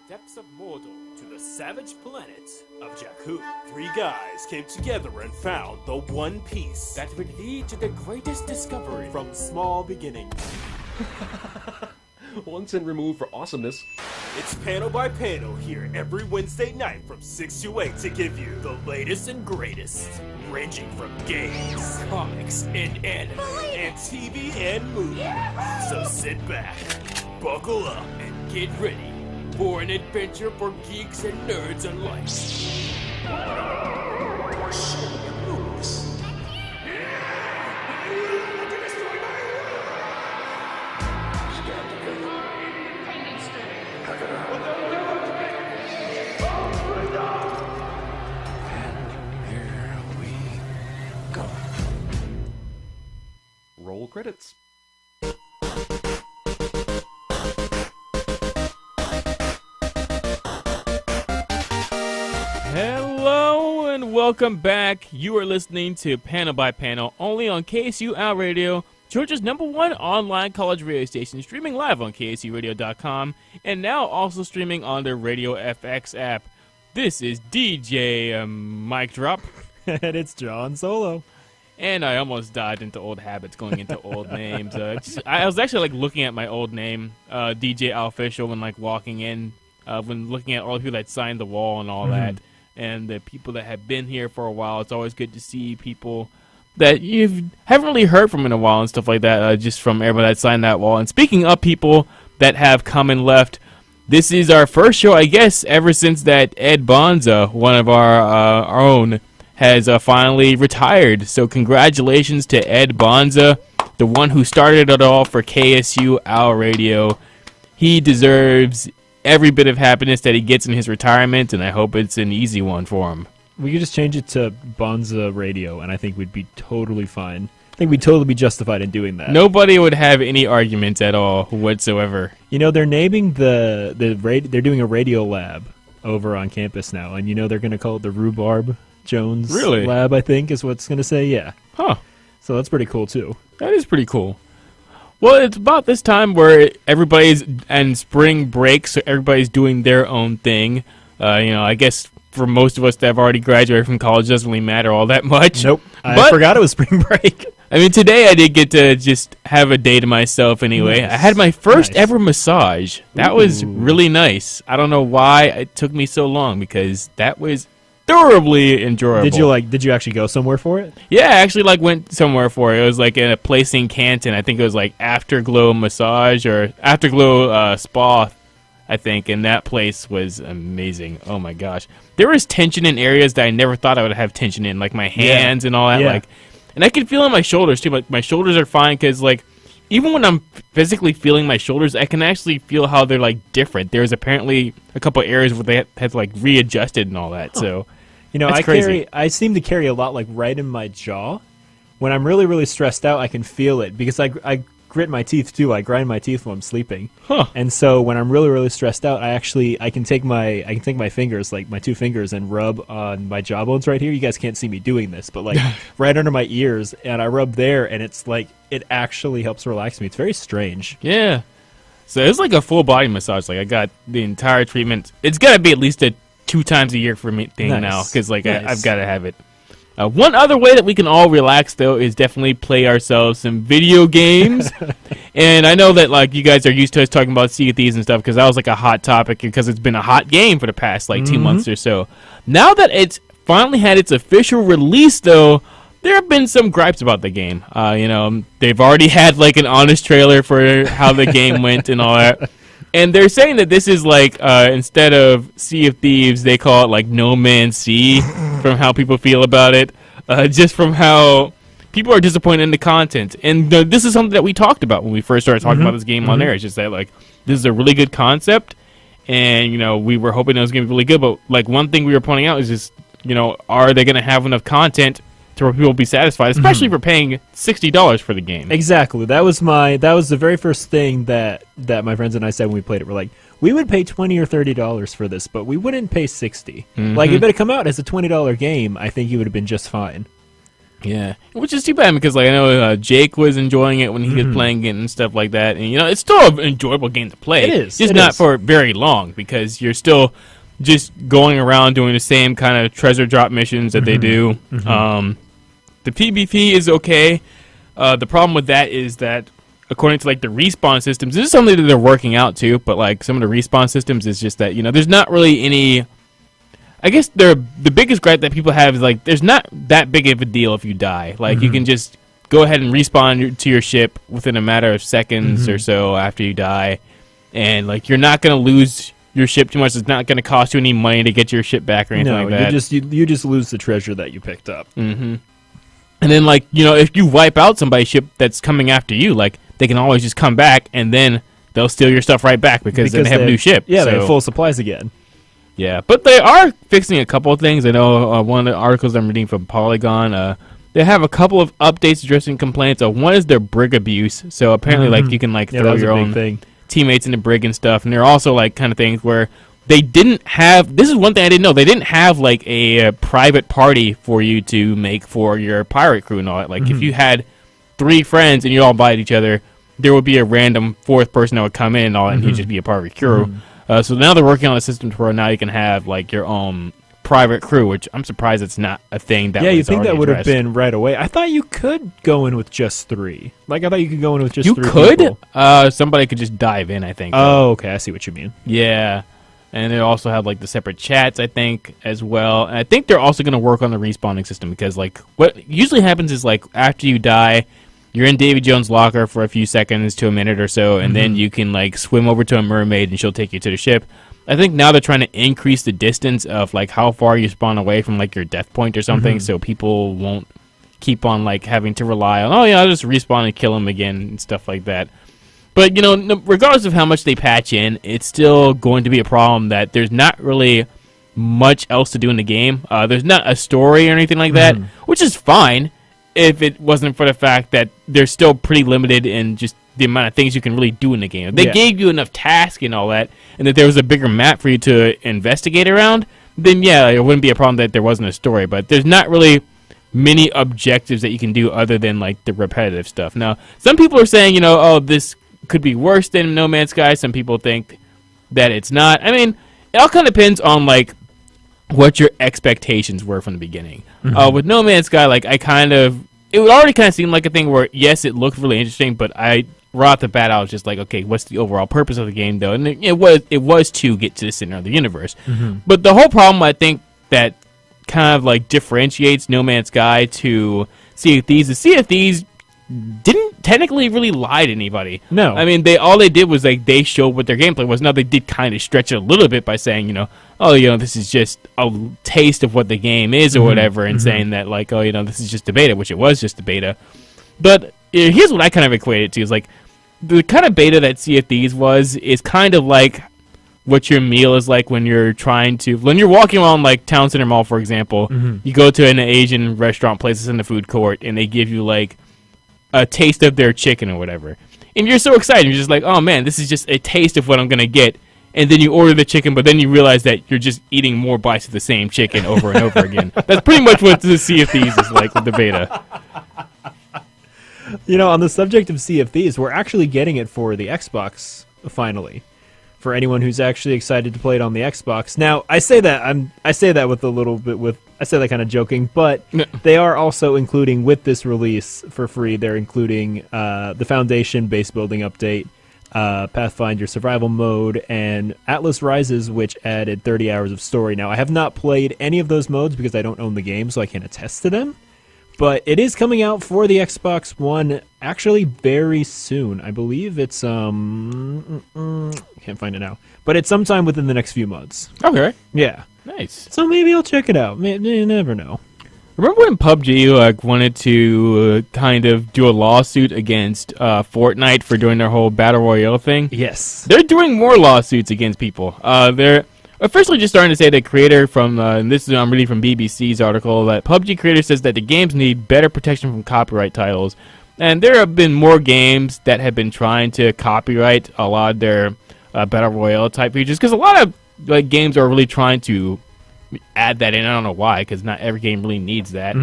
depths of Mordor to the savage planet of Jakku, three guys came together and found the one piece that would lead to the greatest discovery from small beginnings. Once and removed for awesomeness. It's Panel by Panel here every Wednesday night from 6 to 8 to give you the latest and greatest, ranging from games, comics, and anime, and TV and movies. So sit back, buckle up, and get ready for an adventure for geeks and nerds alike. Roll credits. Hello and welcome back. You are listening to Panel by Panel only on KSU Al Radio, Georgia's #1 online college radio station, streaming live on KSURadio.com and now also streaming on the Radio FX app. This is DJ Mic Drop. And it's John Solo. And I almost died into old habits going into old names. I was actually looking at my old name, DJ Official, when walking in, when looking at all the people that signed the wall and all that, and the people that have been here for a while. It's always good to see people that you haven't really heard from in a while and stuff like that, just from everybody that signed that wall. And speaking of people that have come and left, this is our first show, I guess, ever since that Ed Bonza, one of our own, has finally retired. So congratulations to Ed Bonza, the one who started it all for KSU Al Radio. He deserves every bit of happiness that he gets in his retirement, and I hope it's an easy one for him. We could just change it to Bonza Radio, and I think we'd be totally fine. I think we'd totally be justified in doing that. Nobody would have any arguments at all whatsoever. You know, they're naming they're doing a radio lab over on campus now, and they're going to call it the Rhubarb Jones Lab, I think, is what it's going to say, yeah. Huh. So that's pretty cool, too. That is pretty cool. Well, it's about this time where everybody's in spring break, so everybody's doing their own thing. I guess for most of us that have already graduated from college, it doesn't really matter all that much. Nope. I forgot it was spring break. I mean, today I did get to just have a day to myself anyway. Nice. I had my first ever massage. That was really nice. I don't know why it took me so long, because that was thoroughly enjoyable. Did you actually go somewhere for it? Yeah, I actually went somewhere for it. It was in a place in Canton. I think it was Afterglow Massage or Afterglow Spa, I think, and that place was amazing. Oh my gosh. There was tension in areas that I never thought I would have tension in, like my hands and all that. Yeah. And I can feel in my shoulders too. My shoulders are fine because even when I'm physically feeling my shoulders, I can actually feel how they're different. There's apparently a couple areas where they had readjusted and all that. Huh. So I seem to carry a lot right in my jaw. When I'm really, really stressed out, I can feel it because I grit my teeth too. I grind my teeth when I'm sleeping. Huh. And so when I'm really, really stressed out, I can take my fingers, my two fingers, and rub on my jawbones right here. You guys can't see me doing this, but right under my ears, and I rub there, and it's it actually helps relax me. It's very strange. Yeah. So it's a full body massage. I got the entire treatment. It's got to be at least a 2 times a year for me thing now, because I've got to have it. One other way that we can all relax, though, is definitely play ourselves some video games. And I know that you guys are used to us talking about Sea of Thieves and stuff, because that was a hot topic, because it's been a hot game for the past 2 months or so. Now that it's finally had its official release, though, there have been some gripes about the game. They've already had an honest trailer for how the game went and all that. And they're saying that this is instead of Sea of Thieves, they call it No Man's Sea, from how people feel about it, just from how people are disappointed in the content. And this is something that we talked about when we first started talking about this game on air. It's just that this is a really good concept, and we were hoping it was going to be really good. But one thing we were pointing out is just are they going to have enough content to where people will be satisfied, especially for paying $60 for the game. Exactly. That was the very first thing that my friends and I said when we played it. We're we would pay $20 or $30 for this, but we wouldn't pay $60. If it had come out as a $20 game, I think it would have been just fine. Yeah, which is too bad because like I know Jake was enjoying it when he was playing it and stuff like that, and it's still an enjoyable game to play. It is, just not for very long because you're still just going around doing the same kind of treasure drop missions that they do. The PvP is okay. The problem with that is that according to like the respawn systems, this is something that they're working out too. But like some of the respawn systems is just that there's not really any. I guess the biggest gripe that people have is like there's not that big of a deal if you die. Like you can just go ahead and respawn to your ship within a matter of seconds or so after you die, and like you're not gonna lose your ship too much. It's not gonna cost you any money to get your ship back or anything like that. You just lose the treasure that you picked up. And then like if you wipe out somebody's ship that's coming after you, like they can always just come back and then they'll steal your stuff right back because then they have a new ship. Yeah, they have full supplies again. Yeah, but they are fixing a couple of things. I know one of the articles I'm reading from Polygon, they have a couple of updates addressing complaints. One is their brig abuse. So apparently, like you can like throw your own teammates in the brig and stuff. And there are also like kind of things where they didn't have. This is one thing I didn't know. They didn't have like a private party for you to make for your pirate crew and all that. Like if you had 3 friends and you all invite each other, there would be a random 4th person that would come in and all that, and he'd just be a part of your crew. So now they're working on a system to where now you can have like your own private crew, which I'm surprised it's not a thing that. Yeah, you think that would have been right away? I thought you could go in with just 3. Like I thought you could go in with just 3 people. Somebody could just dive in. I think. Oh, okay. I see what you mean. Yeah, and they also have like the separate chats. I think as well. And I think they're also going to work on the respawning system because like what usually happens is like after you die, you're in Davy Jones' locker for a few seconds to a minute or so, and then you can like swim over to a mermaid and she'll take you to the ship. I think now they're trying to increase the distance of like how far you spawn away from like your death point or something, so people won't keep on like having to rely on I'll just respawn and kill him again and stuff like that. But regardless of how much they patch in, it's still going to be a problem that there's not really much else to do in the game. There's not a story or anything like that, which is fine. If it wasn't for the fact that they're still pretty limited in just the amount of things you can really do in the game. If they gave you enough tasks and all that, and that there was a bigger map for you to investigate around, then yeah, it wouldn't be a problem that there wasn't a story. But there's not really many objectives that you can do other than like the repetitive stuff. Now, some people are saying, this could be worse than No Man's Sky. Some people think that it's not. I mean, it all kind of depends on like what your expectations were from the beginning. With No Man's Sky, like it would already kind of seem like a thing where yes, it looked really interesting, but right off the bat I was just like, okay, what's the overall purpose of the game though? And it was to get to the center of the universe. But the whole problem I think that kind of like differentiates No Man's Sky to Sea of Thieves is Sea of Thieves didn't technically really lie to anybody. No. I mean, all they did was like they showed what their gameplay was. Now they did kind of stretch it a little bit by saying, this is just a taste of what the game is or whatever, and saying that like, this is just a beta, which it was just a beta. But here's what I kind of equate it to is like the kind of beta that Sea of Thieves is kind of like what your meal is like when you're walking around like Town Center Mall, for example. You go to an Asian restaurant place that's in the food court, and they give you like a taste of their chicken or whatever, and you're so excited, you're just like, oh man, this is just a taste of what I'm gonna get, and then you order the chicken, but then you realize that you're just eating more bites of the same chicken over and over again. That's pretty much what the Sea of Thieves is like with the beta. On the subject of Sea of Thieves, we're actually getting it for the Xbox finally. For anyone who's actually excited to play it on the Xbox. Now, I say that kind of joking, but they are also including with this release for free. They're including the Foundation base building update, Pathfinder survival mode, and Atlas Rises, which added 30 hours of story. Now, I have not played any of those modes because I don't own the game, so I can't attest to them. But it is coming out for the Xbox One actually very soon. I believe it's can't find it now, but it's sometime within the next few months. Okay. Yeah. Nice. So maybe I'll check it out. You never know. Remember when PUBG wanted to kind of do a lawsuit against Fortnite for doing their whole battle royale thing? Yes. They're doing more lawsuits against people. They're officially just starting to say that creator from, and this is I'm reading from BBC's article, that PUBG creator says that the games need better protection from copyright titles. And there have been more games that have been trying to copyright a lot of their battle royale type features, because a lot of games are really trying to add that in. I don't know why, because not every game really needs that.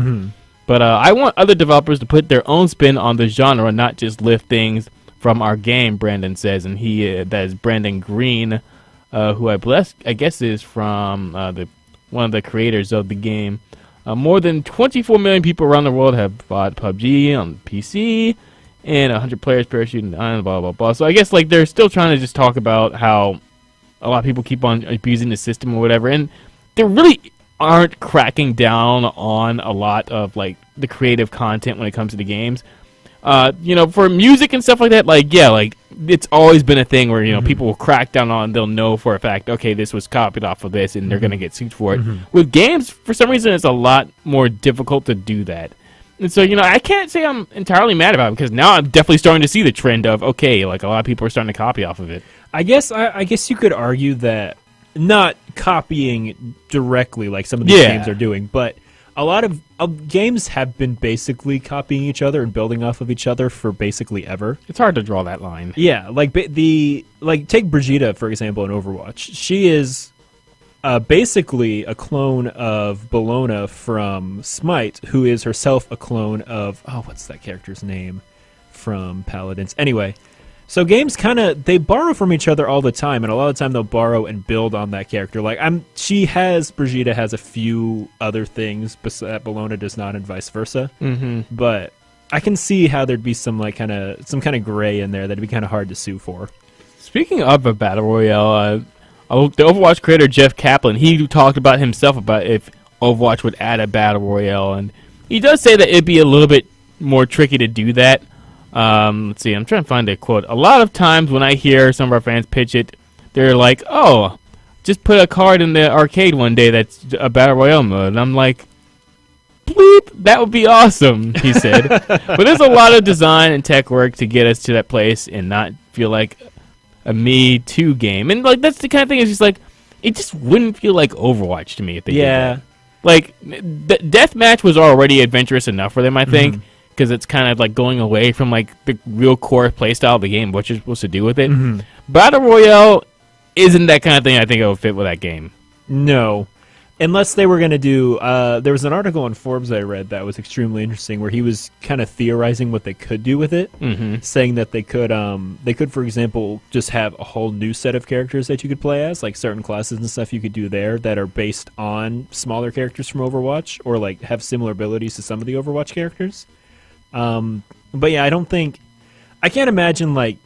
But I want other developers to put their own spin on the genre, not just lift things from our game, Brandon says. And that is Brandon Green, who I guess is from one of the creators of the game. More than 24 million people around the world have bought PUBG on PC, and 100 players parachuting on, blah, blah, blah. So I guess like they're still trying to just talk about how a lot of people keep on abusing the system or whatever, and they really aren't cracking down on a lot of like the creative content when it comes to the games. For music and stuff like that, like it's always been a thing where people will crack down on. They'll know for a fact, okay, this was copied off of this, and they're gonna get sued for it. With games, for some reason, it's a lot more difficult to do that. And so I can't say I'm entirely mad about it, because now I'm definitely starting to see the trend of like a lot of people are starting to copy off of it. I guess you could argue that not copying directly like some of these games are doing, but a lot of games have been basically copying each other and building off of each other for basically ever. It's hard to draw that line. Yeah, take Brigitte for example in Overwatch. She is basically a clone of Bellona from Smite, who is herself a clone of what's that character's name from Paladins? Anyway, so games they borrow from each other all the time, and a lot of the time they'll borrow and build on that character. Like Brigitte has a few other things that Bellona does not, and vice versa. But I can see how there'd be some kind of gray in there that'd be kind of hard to sue for. Speaking of a battle royale, the Overwatch creator Jeff Kaplan, he talked about himself about if Overwatch would add a battle royale, and he does say that it'd be a little bit more tricky to do that. Let's see, I'm trying to find a quote. A lot of times when I hear some of our fans pitch it, they're like, oh, just put a card in the arcade one day that's a battle royale mode. And I'm like, bleep, that would be awesome, he said. But there's a lot of design and tech work to get us to that place and not feel like a Me Too game. And that's the kind of thing, it's just like, it just wouldn't feel like Overwatch to me if they did that. Like, the deathmatch was already adventurous enough for them, I think. Because it's kind of like going away from like the real core playstyle of the game, what you're supposed to do with it. Battle Royale isn't that kind of thing I think it would fit with that game. No. Unless they were going to do... there was an article on Forbes I read that was extremely interesting where he was kind of theorizing what they could do with it, saying that they could, for example, just have a whole new set of characters that you could play as, like certain classes and stuff you could do there that are based on smaller characters from Overwatch, or like have similar abilities to some of the Overwatch characters. But yeah, I can't imagine like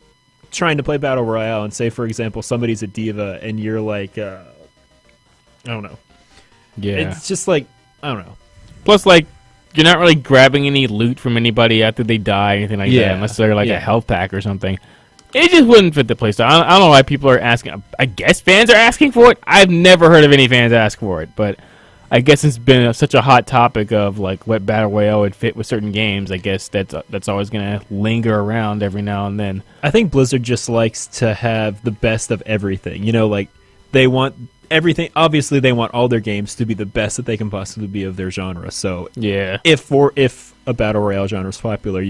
trying to play Battle Royale and say, for example, somebody's a diva and you're like, I don't know. Yeah. It's just like, I don't know. Plus, like, you're not really grabbing any loot from anybody after they die or anything like that, unless they're like a health pack or something. It just wouldn't fit the playstyle. I don't know why people are asking. I guess fans are asking for it. I've never heard of any fans ask for it, but I guess it's been such a hot topic of like what battle royale would fit with certain games. I guess that's always going to linger around every now and then. I think Blizzard just likes to have the best of everything. Like they want everything. Obviously, they want all their games to be the best that they can possibly be of their genre. So yeah, if a battle royale genre is popular,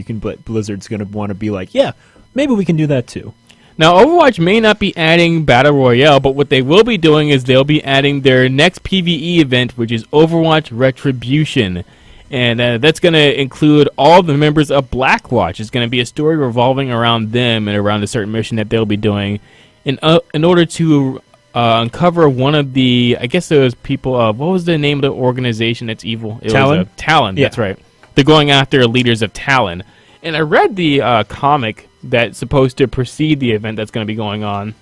Blizzard's going to want to be like, yeah, maybe we can do that too. Now, Overwatch may not be adding Battle Royale, but what they will be doing is they'll be adding their next PvE event, which is Overwatch Retribution. And that's going to include all the members of Blackwatch. It's going to be a story revolving around them and around a certain mission that they'll be doing in order to uncover one of the, I guess those people, what was the name of the organization that's evil? Talon? Talon, yeah. That's right. They're going after leaders of Talon. And I read the comic that's supposed to precede the event that's going to be going on.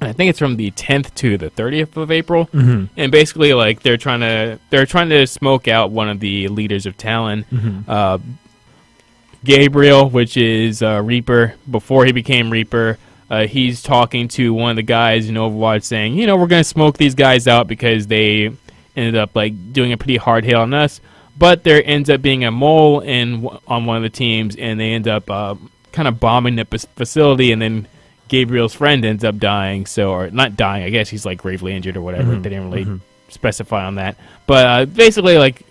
And I think it's from the 10th to the 30th of April. And basically, like they're trying to smoke out one of the leaders of Talon, Gabriel, which is Reaper. Before he became Reaper, he's talking to one of the guys in Overwatch, saying, we're going to smoke these guys out because they ended up like doing a pretty hard hit on us. But there ends up being a mole on one of the teams, and they end up kind of bombing the facility, and then Gabriel's friend ends up dying. Or not dying, I guess he's like gravely injured or whatever. They didn't really specify on that. But basically, like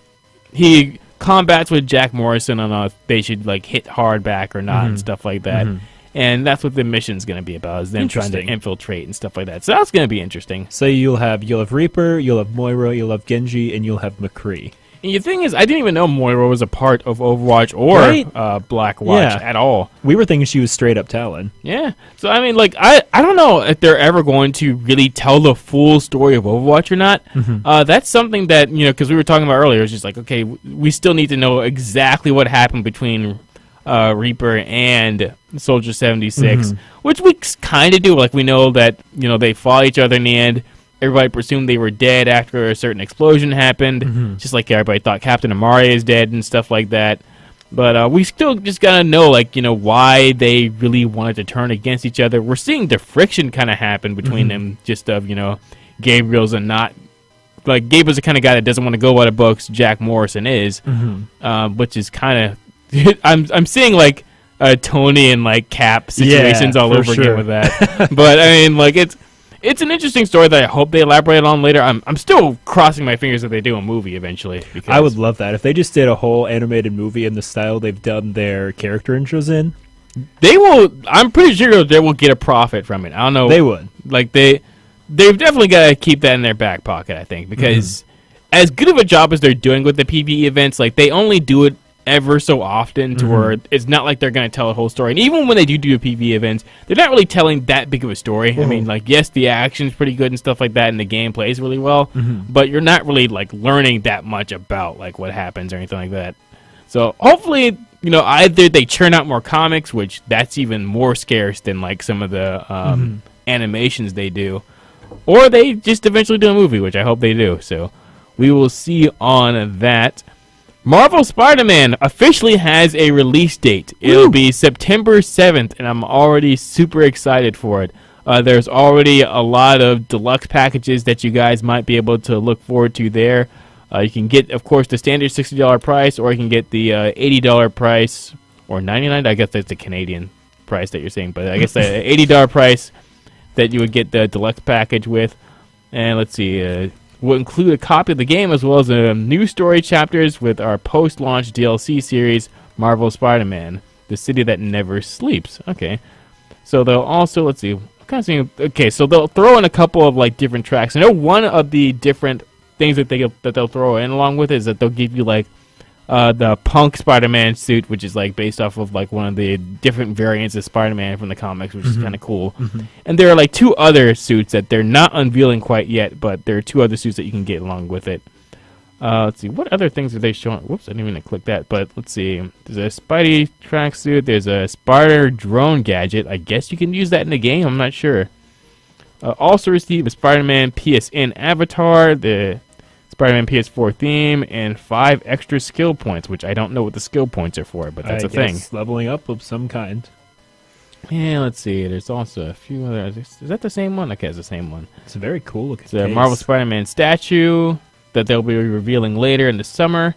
he combats with Jack Morrison on if they should like hit hard back or not and stuff like that. And that's what the mission's going to be about, is them trying to infiltrate and stuff like that. So that's going to be interesting. So you'll have Reaper, you'll have Moira, you'll have Genji, and you'll have McCree. And the thing is, I didn't even know Moira was a part of Overwatch or Right? Black Watch at all. We were thinking she was straight up Talon. Yeah. So, I mean, like, I don't know if they're ever going to really tell the full story of Overwatch or not. That's something that, you know, because we were talking about earlier, it's just like, okay, we still need to know exactly what happened between Reaper and Soldier 76, which we kind of do. Like, we know that, you know, they fought each other in the end. Everybody presumed they were dead after a certain explosion happened, just like everybody thought Captain Amari is dead and stuff like that. But we still just gotta know, like, you know, why they really wanted to turn against each other. We're seeing the friction kind of happen between them, just of, you know, Gabriel's a not, like, Gabriel's the kind of guy that doesn't want to go by the books. Jack Morrison is, which is kind of, I'm seeing, like, Tony and, like, Cap situations all over again with that. But, I mean, like, it's an interesting story that I hope they elaborate on later. I'm still crossing my fingers that they do a movie eventually. Because I would love that. If they just did a whole animated movie in the style they've done their character intros in. They will, I'm pretty sure they will get a profit from it. I don't know. They would. Like, they've definitely got to keep that in their back pocket, I think. Because as good of a job as they're doing with the PvE events, like, they only do it ever so often to where it's not like they're going to tell a whole story. And even when they do PvE events, they're not really telling that big of a story. I mean, like, yes, the action's pretty good and stuff like that, and the game plays really well, but you're not really, like, learning that much about, like, what happens or anything like that. So hopefully, you know, either they churn out more comics, which that's even more scarce than, like, some of the animations they do, or they just eventually do a movie, which I hope they do. So we will see on that. Marvel Spider-Man officially has a release date. It'll be September 7th, and I'm already super excited for it. There's already a lot of deluxe packages that you guys might be able to look forward to there. You can get, of course, the standard $60 price, or you can get the $80 price, or $99. I guess that's the Canadian price that you're saying, but I guess the $80 price that you would get the deluxe package with. And let's see, will include a copy of the game as well as new story chapters with our post-launch DLC series, Marvel Spider-Man, The City That Never Sleeps. Okay, so they'll also, let's see, okay, so they'll throw in a couple of, like, different tracks. I know one of the different things that they'll throw in along with it is that they'll give you, like, the punk Spider-Man suit, which is, like, based off of, like, one of the different variants of Spider-Man from the comics, which is kind of cool. And there are, like, two other suits that they're not unveiling quite yet, but there are two other suits that you can get along with it. Let's see, what other things are they showing? Whoops, I didn't even click that, but let's see. There's a Spidey tracksuit, there's a Spider drone gadget. I guess you can use that in the game, I'm not sure. Also receive a Spider-Man PSN avatar, the Spider-Man PS4 theme, and 5 extra skill points, which I don't know what the skill points are for, but that's a thing. Leveling up of some kind. Yeah, let's see. There's also a few other. Is that the same one? Okay, it's the same one. It's a very cool looking It's a Marvel Spider-Man statue that they'll be revealing later in the summer.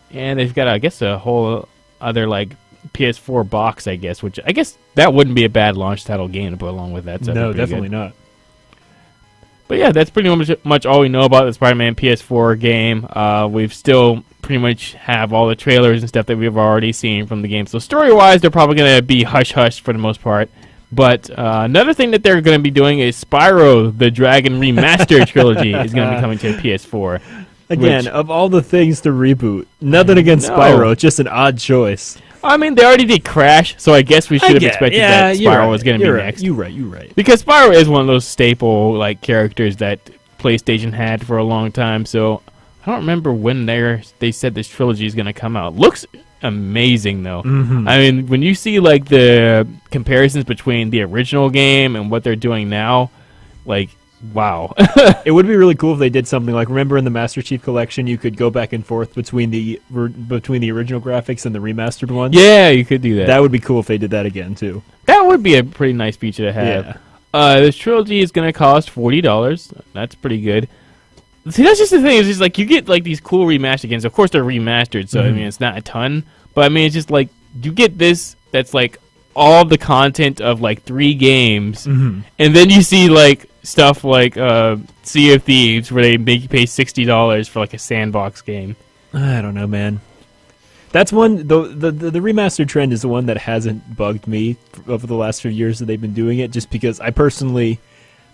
And they've got, I guess, a whole other, like, PS4 box, I guess, which I guess that wouldn't be a bad launch title game to put along with that. So no, definitely not. But yeah, that's pretty much all we know about the Spider-Man PS4 game. We've still pretty much have all the trailers and stuff that we've already seen from the game. So story-wise, they're probably going to be hush-hush for the most part. But another thing that they're going to be doing is Spyro the Dragon Remastered Trilogy is going to be coming to PS4. Again, of all the things to reboot, nothing against Spyro, just an odd choice. I mean, they already did Crash, so I guess we should have expected that Spyro was going to be next. You're right. Because Spyro is one of those staple, like, characters that PlayStation had for a long time, so I don't remember when they said this trilogy is going to come out. Looks amazing, though. I mean, when you see, like, the comparisons between the original game and what they're doing now, like, wow. It would be really cool if they did something like, remember in the Master Chief Collection, you could go back and forth between the original graphics and the remastered ones? Yeah, you could do that. That would be cool if they did that again, too. That would be a pretty nice feature to have. Yeah. This trilogy is going to cost $40. That's pretty good. See, that's just the thing. It's just like you get, like, these cool remastered games. Of course, they're remastered, so, I mean, it's not a ton. But, I mean, it's just like you get this that's, like, all the content of, like, 3 games. And then you see, like, stuff like Sea of Thieves, where they make you pay $60 for, like, a sandbox game. I don't know, man. That's one. The remastered trend is the one that hasn't bugged me over the last few years that they've been doing it. Just because I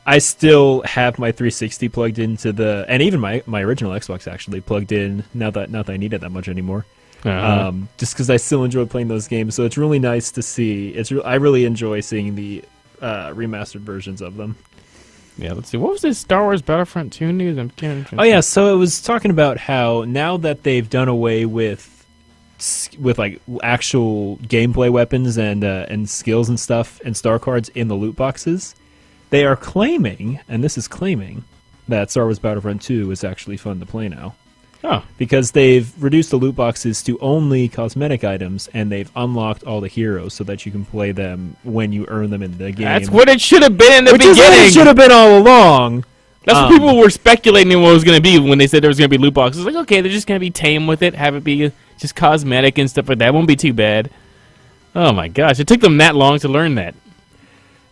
I still have my 360 plugged into and even my original Xbox actually plugged in. Not that I need it that much anymore. Just because I still enjoy playing those games, so it's really nice to see. I really enjoy seeing the remastered versions of them. Yeah, let's see. What was this Star Wars Battlefront 2 news? Oh yeah, so it was talking about how now that they've done away with like actual gameplay weapons and skills and stuff and star cards in the loot boxes, they are claiming, and this is claiming, that Star Wars Battlefront 2 is actually fun to play now. Oh. Because they've reduced the loot boxes to only cosmetic items, and they've unlocked all the heroes so that you can play them when you earn them in the game. That's what it should have been in the beginning. Which is what it should have been all along. That's what people were speculating what it was going to be when they said there was going to be loot boxes. Like, okay, they're just going to be tame with it, have it be just cosmetic and stuff like that. Won't be too bad. Oh my gosh, it took them that long to learn that.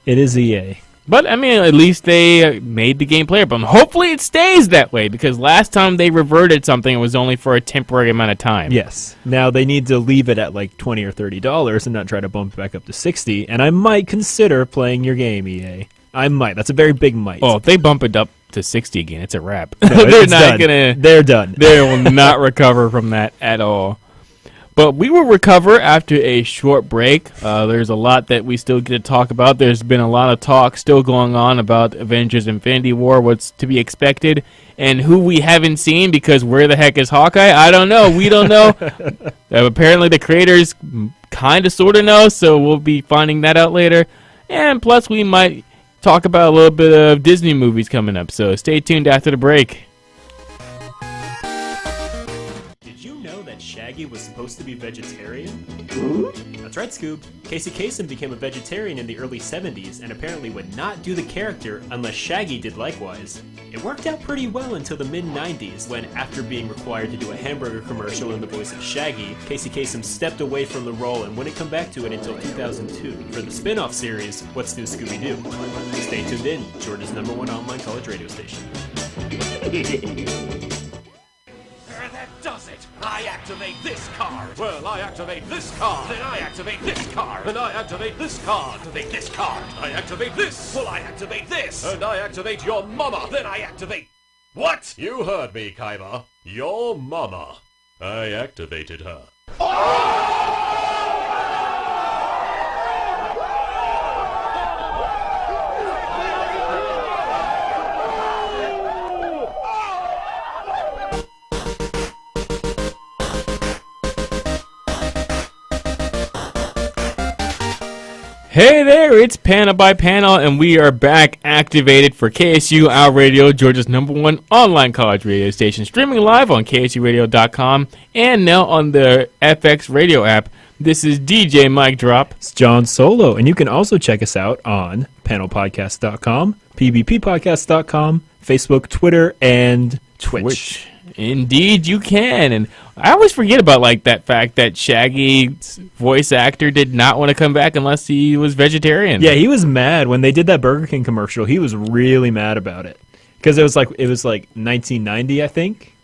It is EA. But, I mean, at least they made the game playable. Hopefully it stays that way, because last time they reverted something, it was only for a temporary amount of time. Yes. Now they need to leave it at like $20 or $30 and not try to bump it back up to $60, and I might consider playing your game, EA. I might. That's a very big might. Oh, if they bump it up to 60 again, it's a wrap. No, They're not going to... They're done. They will not recover from that at all. But we will recover after a short break. There's a lot that we still get to talk about. There's been a lot of talk still going on about Avengers Infinity War, what's to be expected, and who we haven't seen, because where the heck is Hawkeye? I don't know. We don't know. Apparently the creators kind of sort of know, so we'll be finding that out later. And plus we might talk about a little bit of Disney movies coming up, so stay tuned after the break. Shaggy was supposed to be vegetarian? That's right, Scoob. Casey Kasem became a vegetarian in the early 70s and apparently would not do the character unless Shaggy did likewise. It worked out pretty well until the mid-90s when, after being required to do a hamburger commercial in the voice of Shaggy, Casey Kasem stepped away from the role and wouldn't come back to it until 2002 for the spin-off series, What's New Scooby-Doo? Stay tuned in, Georgia's #1 online college radio station. That does it! I activate this card! Well, I activate this card! Then I activate this card! And I activate this card! Activate this card! I activate this! Well, I activate this! And I activate your mama! Then I activate... What? You heard me, Kaiba. Your mama. I activated her. Hey there, it's Panel by Panel, and we are back activated for KSU Our Radio, Georgia's #1 online college radio station, streaming live on KSURadio.com and now on the FX Radio app. This is DJ Mike Drop. It's John Solo, and you can also check us out on panelpodcast.com, pbppodcast.com, Facebook, Twitter, and Twitch. Indeed, you can. And I always forget about that fact that Shaggy's voice actor did not want to come back unless he was vegetarian. Yeah, he was mad when they did that Burger King commercial. He was really mad about it because it was like 1990, I think,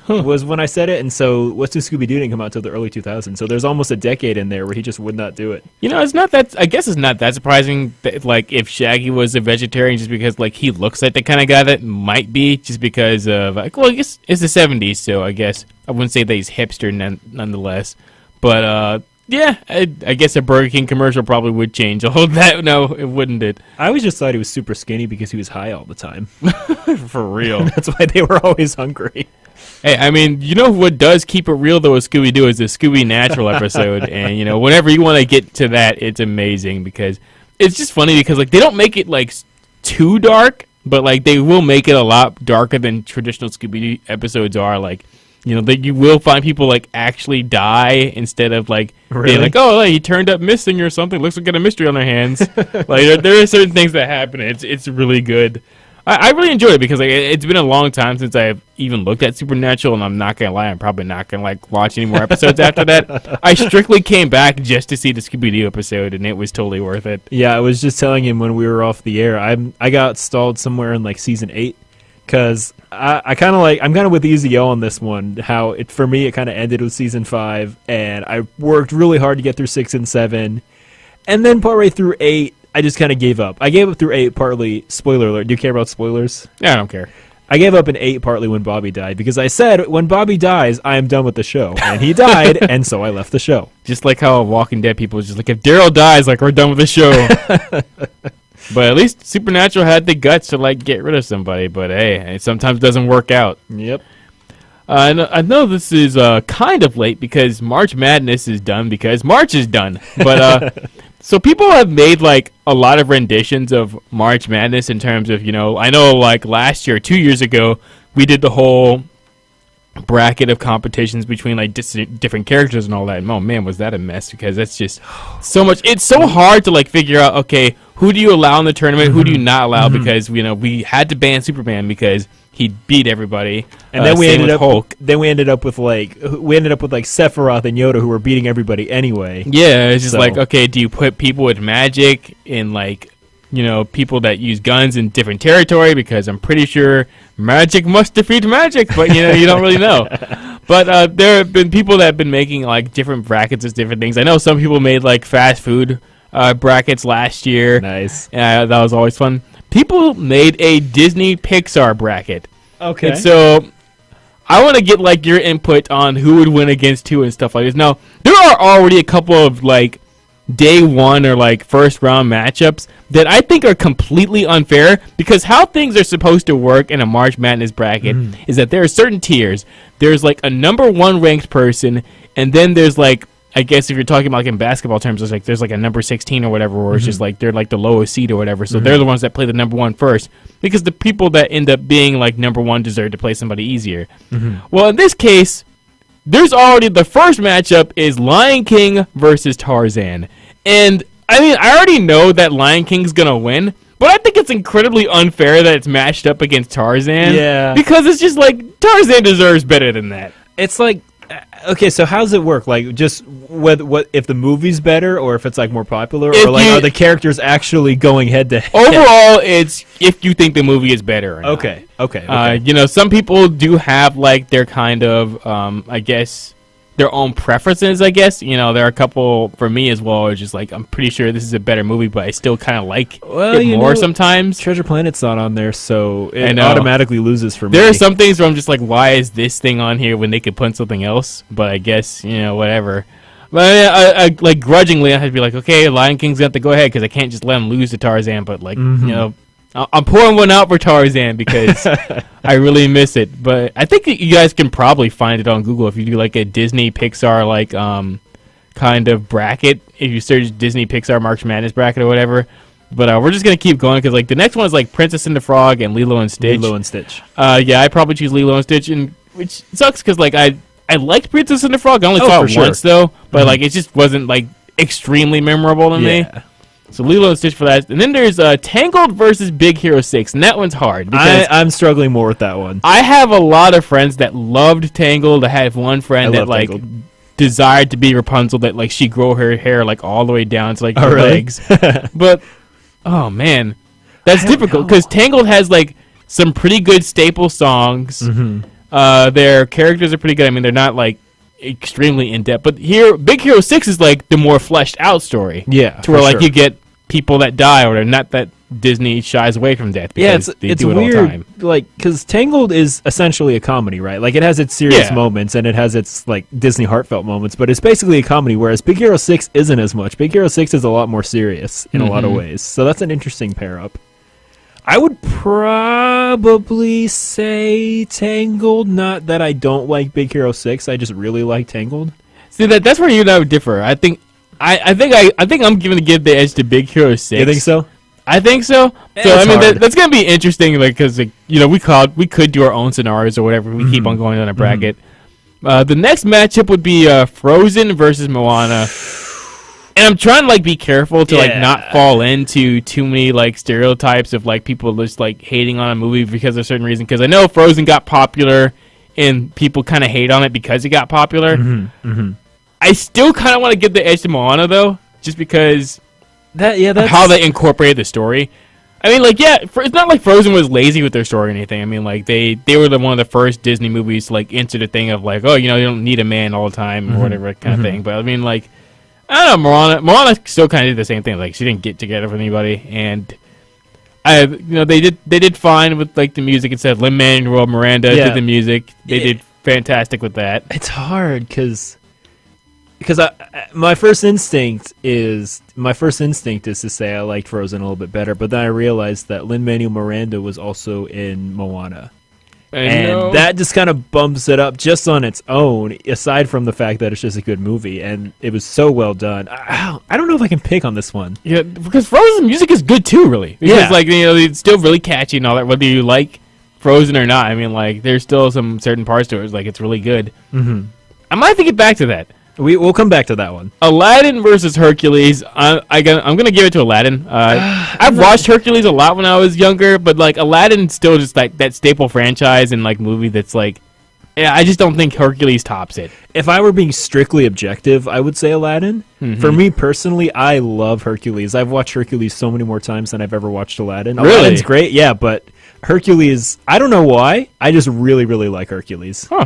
was when I said it. And so What's New Scooby-Doo didn't come out till the early 2000s. So there's almost a decade in there where he just would not do it. You know, it's not that. I guess it's not that surprising that, if Shaggy was a vegetarian, just because he looks like the kind of guy that might be, just because of I guess it's the 70s, so I guess I wouldn't say that he's hipster nonetheless. But yeah, I guess a Burger King commercial probably would change all that. No, it wouldn't. It. I always just thought he was super skinny because he was high all the time. For real. That's why they were always hungry. Hey, I mean, you know what does keep it real, though, with Scooby-Doo is the Scooby Natural episode. And, whenever you want to get to that, it's amazing because it's just funny because, they don't make it, too dark, but, they will make it a lot darker than traditional Scooby-Doo episodes are. That you will find people, actually die instead of, really? being oh, he turned up missing or something. Looks like got a mystery on their hands. There are certain things that happen. It's really good. I really enjoy it because it's been a long time since I've even looked at Supernatural, and I'm not gonna lie, I'm probably not gonna watch any more episodes after that. I strictly came back just to see the Scooby-Doo episode, and it was totally worth it. Yeah, I was just telling him when we were off the air, I got stalled somewhere in season 8 because I'm kind of with Easy-O on this one. How for me it kind of ended with season 5, and I worked really hard to get through 6 and 7. And then partway through 8, I just kind of gave up. I gave up through 8 partly. Spoiler alert. Do you care about spoilers? Yeah, I don't care. I gave up in 8 partly when Bobby died because I said when Bobby dies, I am done with the show, and he died, and so I left the show. Just like how Walking Dead people was just like, if Daryl dies, like we're done with the show. But at least Supernatural had the guts to like get rid of somebody. But hey, it sometimes doesn't work out. Yep. I know this is kind of late because March Madness is done because March is done. But so people have made like a lot of renditions of March Madness in terms of, I know like last year, 2 years ago, we did the whole bracket of competitions between like different characters and all that. And, oh man, was that a mess because that's just so much. It's so hard to like figure out, okay, who do you allow in the tournament? Who do you not allow? Because, we had to ban Superman because he beat everybody, and then we ended up. Hulk. Then we ended up with like Sephiroth and Yoda, who were beating everybody anyway. Yeah, it's just like, okay, do you put people with magic in like, people that use guns in different territory? Because I'm pretty sure magic must defeat magic, but you don't really know. But there have been people that have been making like different brackets as different things. I know some people made like fast food brackets last year. Nice. That was always fun. People made a Disney Pixar bracket. Okay. And so I want to get like your input on who would win against who and stuff like this. Now, there are already a couple of like day one or like first round matchups that I think are completely unfair because how things are supposed to work in a March Madness bracket is that there are certain tiers. There's like a number 1 ranked person, and then there's like, I guess if you're talking about like in basketball terms, there's like a number 16 or whatever, where it's just like they're like the lowest seed or whatever. So they're the ones that play the number 1 first, because the people that end up being like number 1 deserve to play somebody easier. Well, in this case, there's already the first matchup is Lion King versus Tarzan, and I mean I already know that Lion King's gonna win, but I think it's incredibly unfair that it's matched up against Tarzan. Yeah, because it's just like Tarzan deserves better than that. It's like. Okay, so how does it work? Like, just what if the movie's better, or if it's like more popular, or like are the characters actually going head to head? Overall, it's if you think the movie is better. Or not. Okay. Some people do have like their kind of, I guess, their own preferences. I guess there are a couple for me as well. It's just like I'm pretty sure this is a better movie, but I still kind of like it more sometimes. Treasure Planet's not on there, so it automatically loses for me. There are some things where I'm just like, why is this thing on here when they could put something else? But I guess whatever. But I like grudgingly, I had to be like, okay, Lion King's got to go ahead because I can't just let him lose to Tarzan. But like I'm pouring one out for Tarzan because I really miss it. But I think you guys can probably find it on Google if you do like a Disney Pixar like kind of bracket. If you search Disney Pixar March Madness bracket or whatever. But we're just gonna keep going because like the next one is like Princess and the Frog and Lilo and Stitch. Yeah, I probably choose Lilo and Stitch, and which sucks because like I liked Princess and the Frog. I only saw it once though, but like it just wasn't like extremely memorable to me. So Lilo and Stitch for that. And then there's Tangled versus Big Hero 6. And that one's hard. Because I'm struggling more with that one. I have a lot of friends that loved Tangled. I have one friend that like desired to be Rapunzel, that like she grow her hair like all the way down to like her legs. But, oh man, that's difficult because Tangled has like some pretty good staple songs. Their characters are pretty good. I mean, they're not like extremely in depth, but here Big Hero 6 is like the more fleshed out story, to where like you get people that die, or not that Disney shies away from death because they do it weird, all the time. Like, because Tangled is essentially a comedy, right? Like it has its serious moments and it has its like Disney heartfelt moments, but it's basically a comedy, whereas Big Hero 6 isn't as much. Big Hero 6 is a lot more serious in a lot of ways, so that's an interesting pair up. I would probably say Tangled. Not that I don't like Big Hero 6. I just really like Tangled. See, that's where you and I would differ. I think I'm going to give the edge to Big Hero 6. You think so? I think so. So I mean, that's going to be interesting, like because like, we could do our own scenarios or whatever. We keep on going on a bracket. The next matchup would be Frozen versus Moana. And I'm trying to like be careful to like not fall into too many like stereotypes of like people just like hating on a movie because of a certain reason. Because I know Frozen got popular and people kind of hate on it because it got popular. I still kind of want to give the edge to Moana though, just because that's how they incorporated the story. I mean, like it's not like Frozen was lazy with their story or anything. I mean, like they were one of the first Disney movies to like enter the thing of like, oh, you don't need a man all the time or whatever kind of thing. But I mean, like, I don't know, Moana still kind of did the same thing. Like, she didn't get together with anybody, and they did fine with like the music. It said Lin-Manuel Miranda did the music. They did fantastic with that. It's hard because my first instinct is to say I liked Frozen a little bit better, but then I realized that Lin-Manuel Miranda was also in Moana. And that just kind of bumps it up just on its own, aside from the fact that it's just a good movie, and it was so well done. I don't know if I can pick on this one. Yeah, because Frozen music is good too, really. Because, it's still really catchy and all that, whether you like Frozen or not. I mean, like, there's still some certain parts to it. Like, it's really good. Mm-hmm. I might have to get back to that. We'll come back to that one. Aladdin versus Hercules. I'm gonna give it to Aladdin. I've watched Hercules a lot when I was younger, but like Aladdin's still just like that staple franchise and like movie that's like, yeah, I just don't think Hercules tops it. If I were being strictly objective, I would say Aladdin. Mm-hmm. For me personally, I love Hercules. I've watched Hercules so many more times than I've ever watched Aladdin. Really? Aladdin's great, yeah, but Hercules, I don't know why. I just really, really like Hercules. Huh.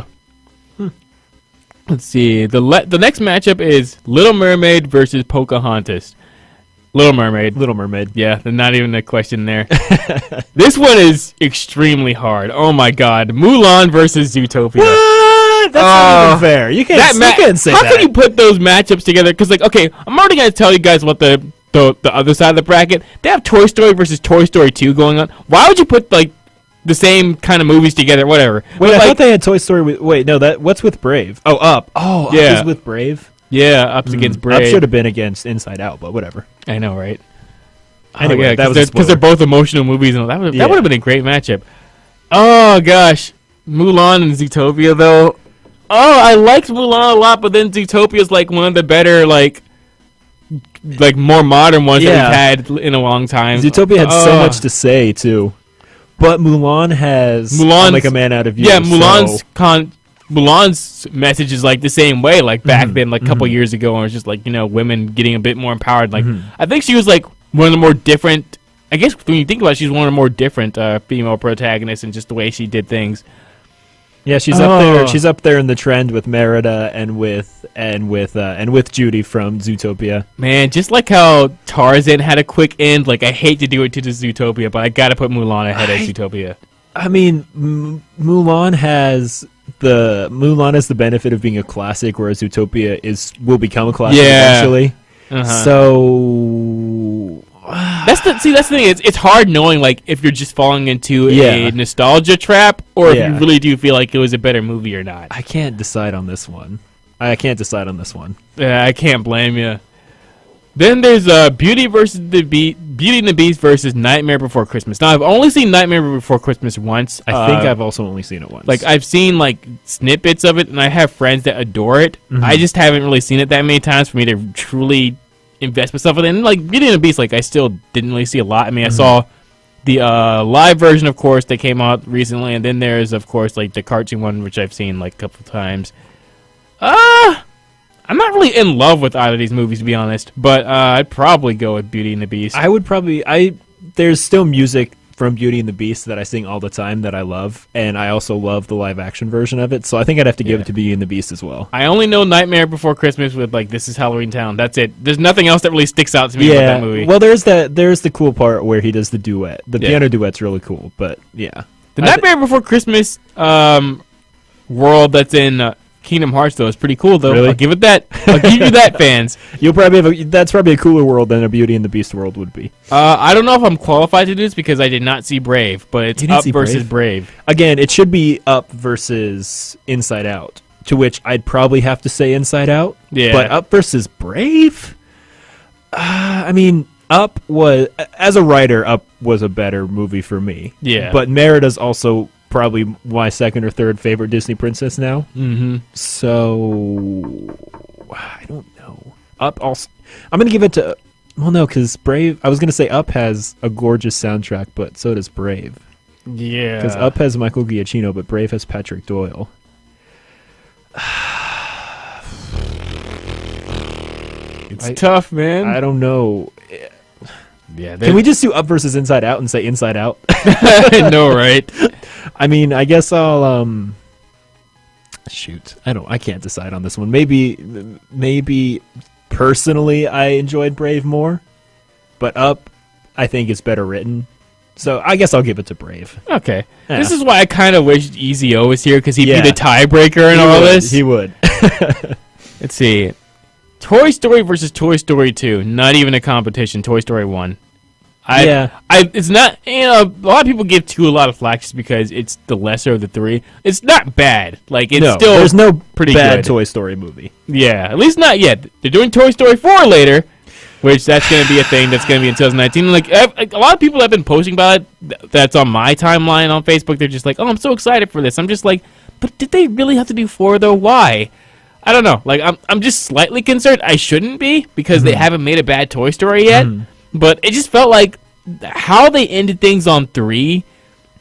Let's see. The next matchup is Little Mermaid versus Pocahontas. Little Mermaid. Yeah, not even a question there. This one is extremely hard. Oh my God. Mulan versus Zootopia. What? That's not even fair. You can't say that. How can you put those matchups together? Because, like, okay, I'm already going to tell you guys what the other side of the bracket. They have Toy Story versus Toy Story 2 going on. Why would you put, like, the same kind of movies together, whatever? Wait, I thought they had Toy Story what's with Brave? Oh, Up. Oh, yeah. Up is with Brave? Yeah, Up's against Brave. Up should have been against Inside Out, but whatever. I know, right? Anyway, because they're both emotional movies, and that would have been a great matchup. Oh, gosh. Mulan and Zootopia, though. Oh, I liked Mulan a lot, but then Zootopia's like one of the better, like more modern ones that we've had in a long time. Zootopia had so much to say, too. But Mulan has I'll make a man out of you. Yeah, Mulan's message is like the same way, like back then, like a couple years ago, when it was just like, women getting a bit more empowered. Like, I think she was like one of the more different, I guess when you think about it, she's one of the more different female protagonists and just the way she did things. Yeah, she's up there. She's up there in the trend with Merida and with Judy from Zootopia. Man, just like how Tarzan had a quick end, like I hate to do it to the Zootopia, but I gotta put Mulan ahead of Zootopia. I mean, Mulan has the benefit of being a classic, whereas Zootopia will become a classic eventually. So that's the thing. It's hard knowing like if you're just falling into a nostalgia trap or if you really do feel like it was a better movie or not. I can't decide on this one. Yeah, I can't blame you. Then there's Beauty and the Beast versus Nightmare Before Christmas. Now I've only seen Nightmare Before Christmas once. I think I've also only seen it once. Like I've seen like snippets of it, and I have friends that adore it. I just haven't really seen it that many times for me to truly invest myself in it. And like Beauty and the Beast, like I still didn't really see a lot. I mean, I saw the live version, of course, that came out recently, and then there's of course like the cartoon one, which I've seen like a couple of times. I'm not really in love with either of these movies, to be honest, but I'd probably go with Beauty and the Beast. There's still music from Beauty and the Beast that I sing all the time that I love, and I also love the live action version of it, so I think I'd have to give it to Beauty and the Beast as well. I only know Nightmare Before Christmas with like This Is Halloween Town. That's it. There's nothing else that really sticks out to me about that movie. Well, there's the cool part where he does the duet. The piano duet's really cool, but yeah. The Nightmare Before Christmas world that's in Kingdom Hearts, though, is pretty cool, though. Really? I'll give it that. I'll give you that, fans. You'll probably that's probably a cooler world than a Beauty and the Beast world would be. I don't know if I'm qualified to do this because I did not see Brave, but it's Up versus Brave. Again, it should be Up versus Inside Out, to which I'd probably have to say Inside Out. Yeah. But Up versus Brave? I mean, Up was, as a writer, Up was a better movie for me. Yeah. But Merida's also probably my second or third favorite Disney princess now. Mm-hmm. So I don't know. Up also, I'm gonna give it to. Well, no, because Brave. I was gonna say Up has a gorgeous soundtrack, but so does Brave. Yeah. Because Up has Michael Giacchino, but Brave has Patrick Doyle. It's tough, man. I don't know. Yeah. Can we just do Up versus Inside Out and say Inside Out? I know, right? I mean, I guess I'll shoot. I can't decide on this one. Maybe personally, I enjoyed Brave more, but Up, I think, is better written. So I guess I'll give it to Brave. Okay. Yeah. This is why I kind of wished Easy O was here, because he'd Yeah. be the tiebreaker in all this. He would. Let's see. Toy Story versus Toy Story 2. Not even a competition. Toy Story 1. It's not, a lot of people give 2 a lot of flack just because it's the lesser of the 3. It's not bad. Like, it's still there's no pretty bad good. Toy Story movie. Yeah, at least not yet. They're doing Toy Story 4 later, which that's going to be a thing that's going to be in 2019. Like, a lot of people have been posting about it. That's on my timeline on Facebook. They're just like, oh, I'm so excited for this. I'm just like, but did they really have to do 4, though? Why? I don't know. Like, I'm just slightly concerned. I shouldn't be, because they haven't made a bad Toy Story yet. But it just felt like how they ended things on 3,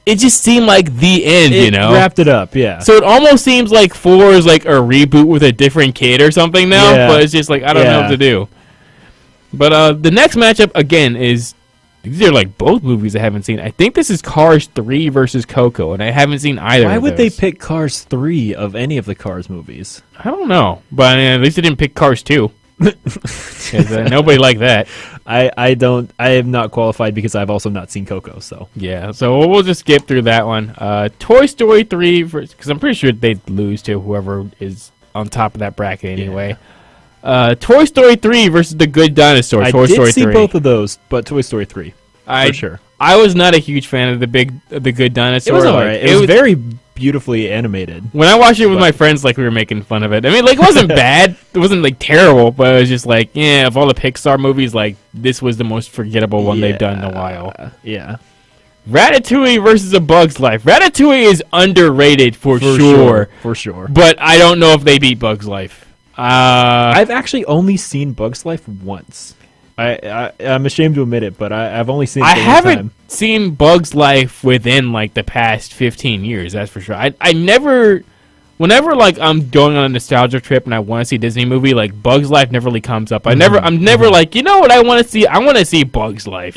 it just seemed like the end, It wrapped it up, yeah. So it almost seems like 4 is like a reboot with a different kid or something now, Yeah. but it's just like, I don't know what to do. But the next matchup, again, is, these are like both movies I haven't seen. I think this is Cars 3 versus Coco, and I haven't seen either Why of would they those. pick Cars 3 of any of the Cars movies? I don't know, but at least they didn't pick Cars 2. 'Cause, nobody liked that. I am not qualified because I've also not seen Coco, so. Yeah, so we'll just skip through that one. Toy Story 3, because I'm pretty sure they'd lose to whoever is on top of that bracket anyway. Toy Story 3 versus The Good Dinosaur. I Toy did Story see 3. both of those, but Toy Story 3, for sure. I was not a huge fan of The Good Dinosaur. It was Like, alright. It was very beautifully animated. when I watched it with my friends, like, we were making fun of it. I mean, like, it wasn't bad. It wasn't, like, terrible, but it was just like, yeah, of all the Pixar movies, like, this was the most forgettable one they've done in a while. Yeah. Ratatouille versus A Bug's Life. Ratatouille is underrated for sure. For sure. But I don't know if they beat Bug's Life. I've actually only seen Bug's Life once. I'm ashamed to admit it, but I've only seen it I the one haven't time. seen Bug's Life within like the past 15 years. That's for sure. I never, whenever like I'm going on a nostalgia trip and I want to see a Disney movie, like Bug's Life never really comes up. I'm never like, you know what I want to see? I want to see Bug's Life.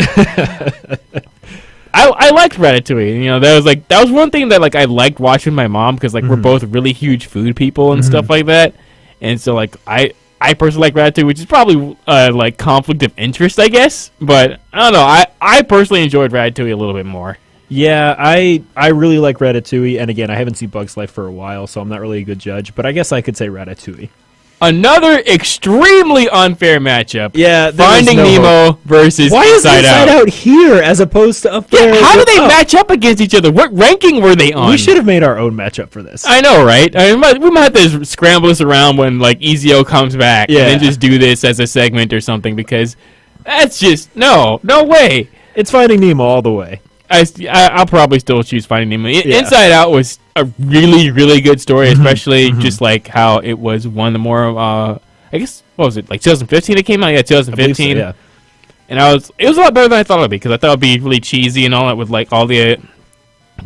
I liked Ratatouille. You know, that was one thing that like I liked watching my mom, because like we're both really huge food people and stuff like that. And so like I personally like Ratatouille, which is probably like conflict of interest, I guess. But I don't know. I personally enjoyed Ratatouille a little bit more. Yeah, I really like Ratatouille, and again, I haven't seen Bug's Life for a while, so I'm not really a good judge, but I guess I could say Ratatouille. Another extremely unfair matchup. Yeah, Finding Nemo versus Why is Inside Out here as opposed to up there? Yeah, how do with they Up? match up against each other? What ranking were they on? We should have made our own matchup for this. I know, right? We might have to scramble this around when like Easy-O comes back, and then just do this as a segment or something, because that's just no way. It's Finding Nemo all the way. I'll probably still choose Finding Nemo. Inside Out was a really, really good story, especially just like how it was one of the more, I guess, what was it, like 2015 it came out? Yeah, 2015. So, yeah. And it was a lot better than I thought it would be, because I thought it would be really cheesy and all that with like all the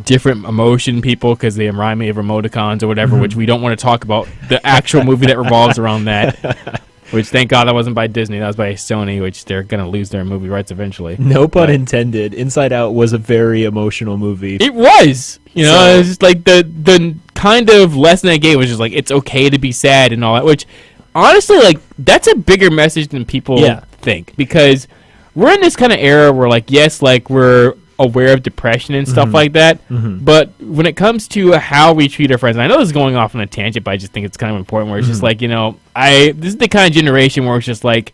different emotion people, because they remind me of emoticons or whatever, which we don't want to talk about the actual movie that revolves around that. Which, thank God, that wasn't by Disney. That was by Sony, which they're going to lose their movie rights eventually. No pun intended. Inside Out was a very emotional movie. It was. You know, it's just like the kind of lesson I gave was just like, it's okay to be sad and all that, which, honestly, like, that's a bigger message than people think. Because we're in this kind of era where, like, yes, like, we're aware of depression and stuff like that, but when it comes to how we treat our friends, and I know this is going off on a tangent, but I just think it's kind of important, where it's just like, you know, this is the kind of generation where it's just like,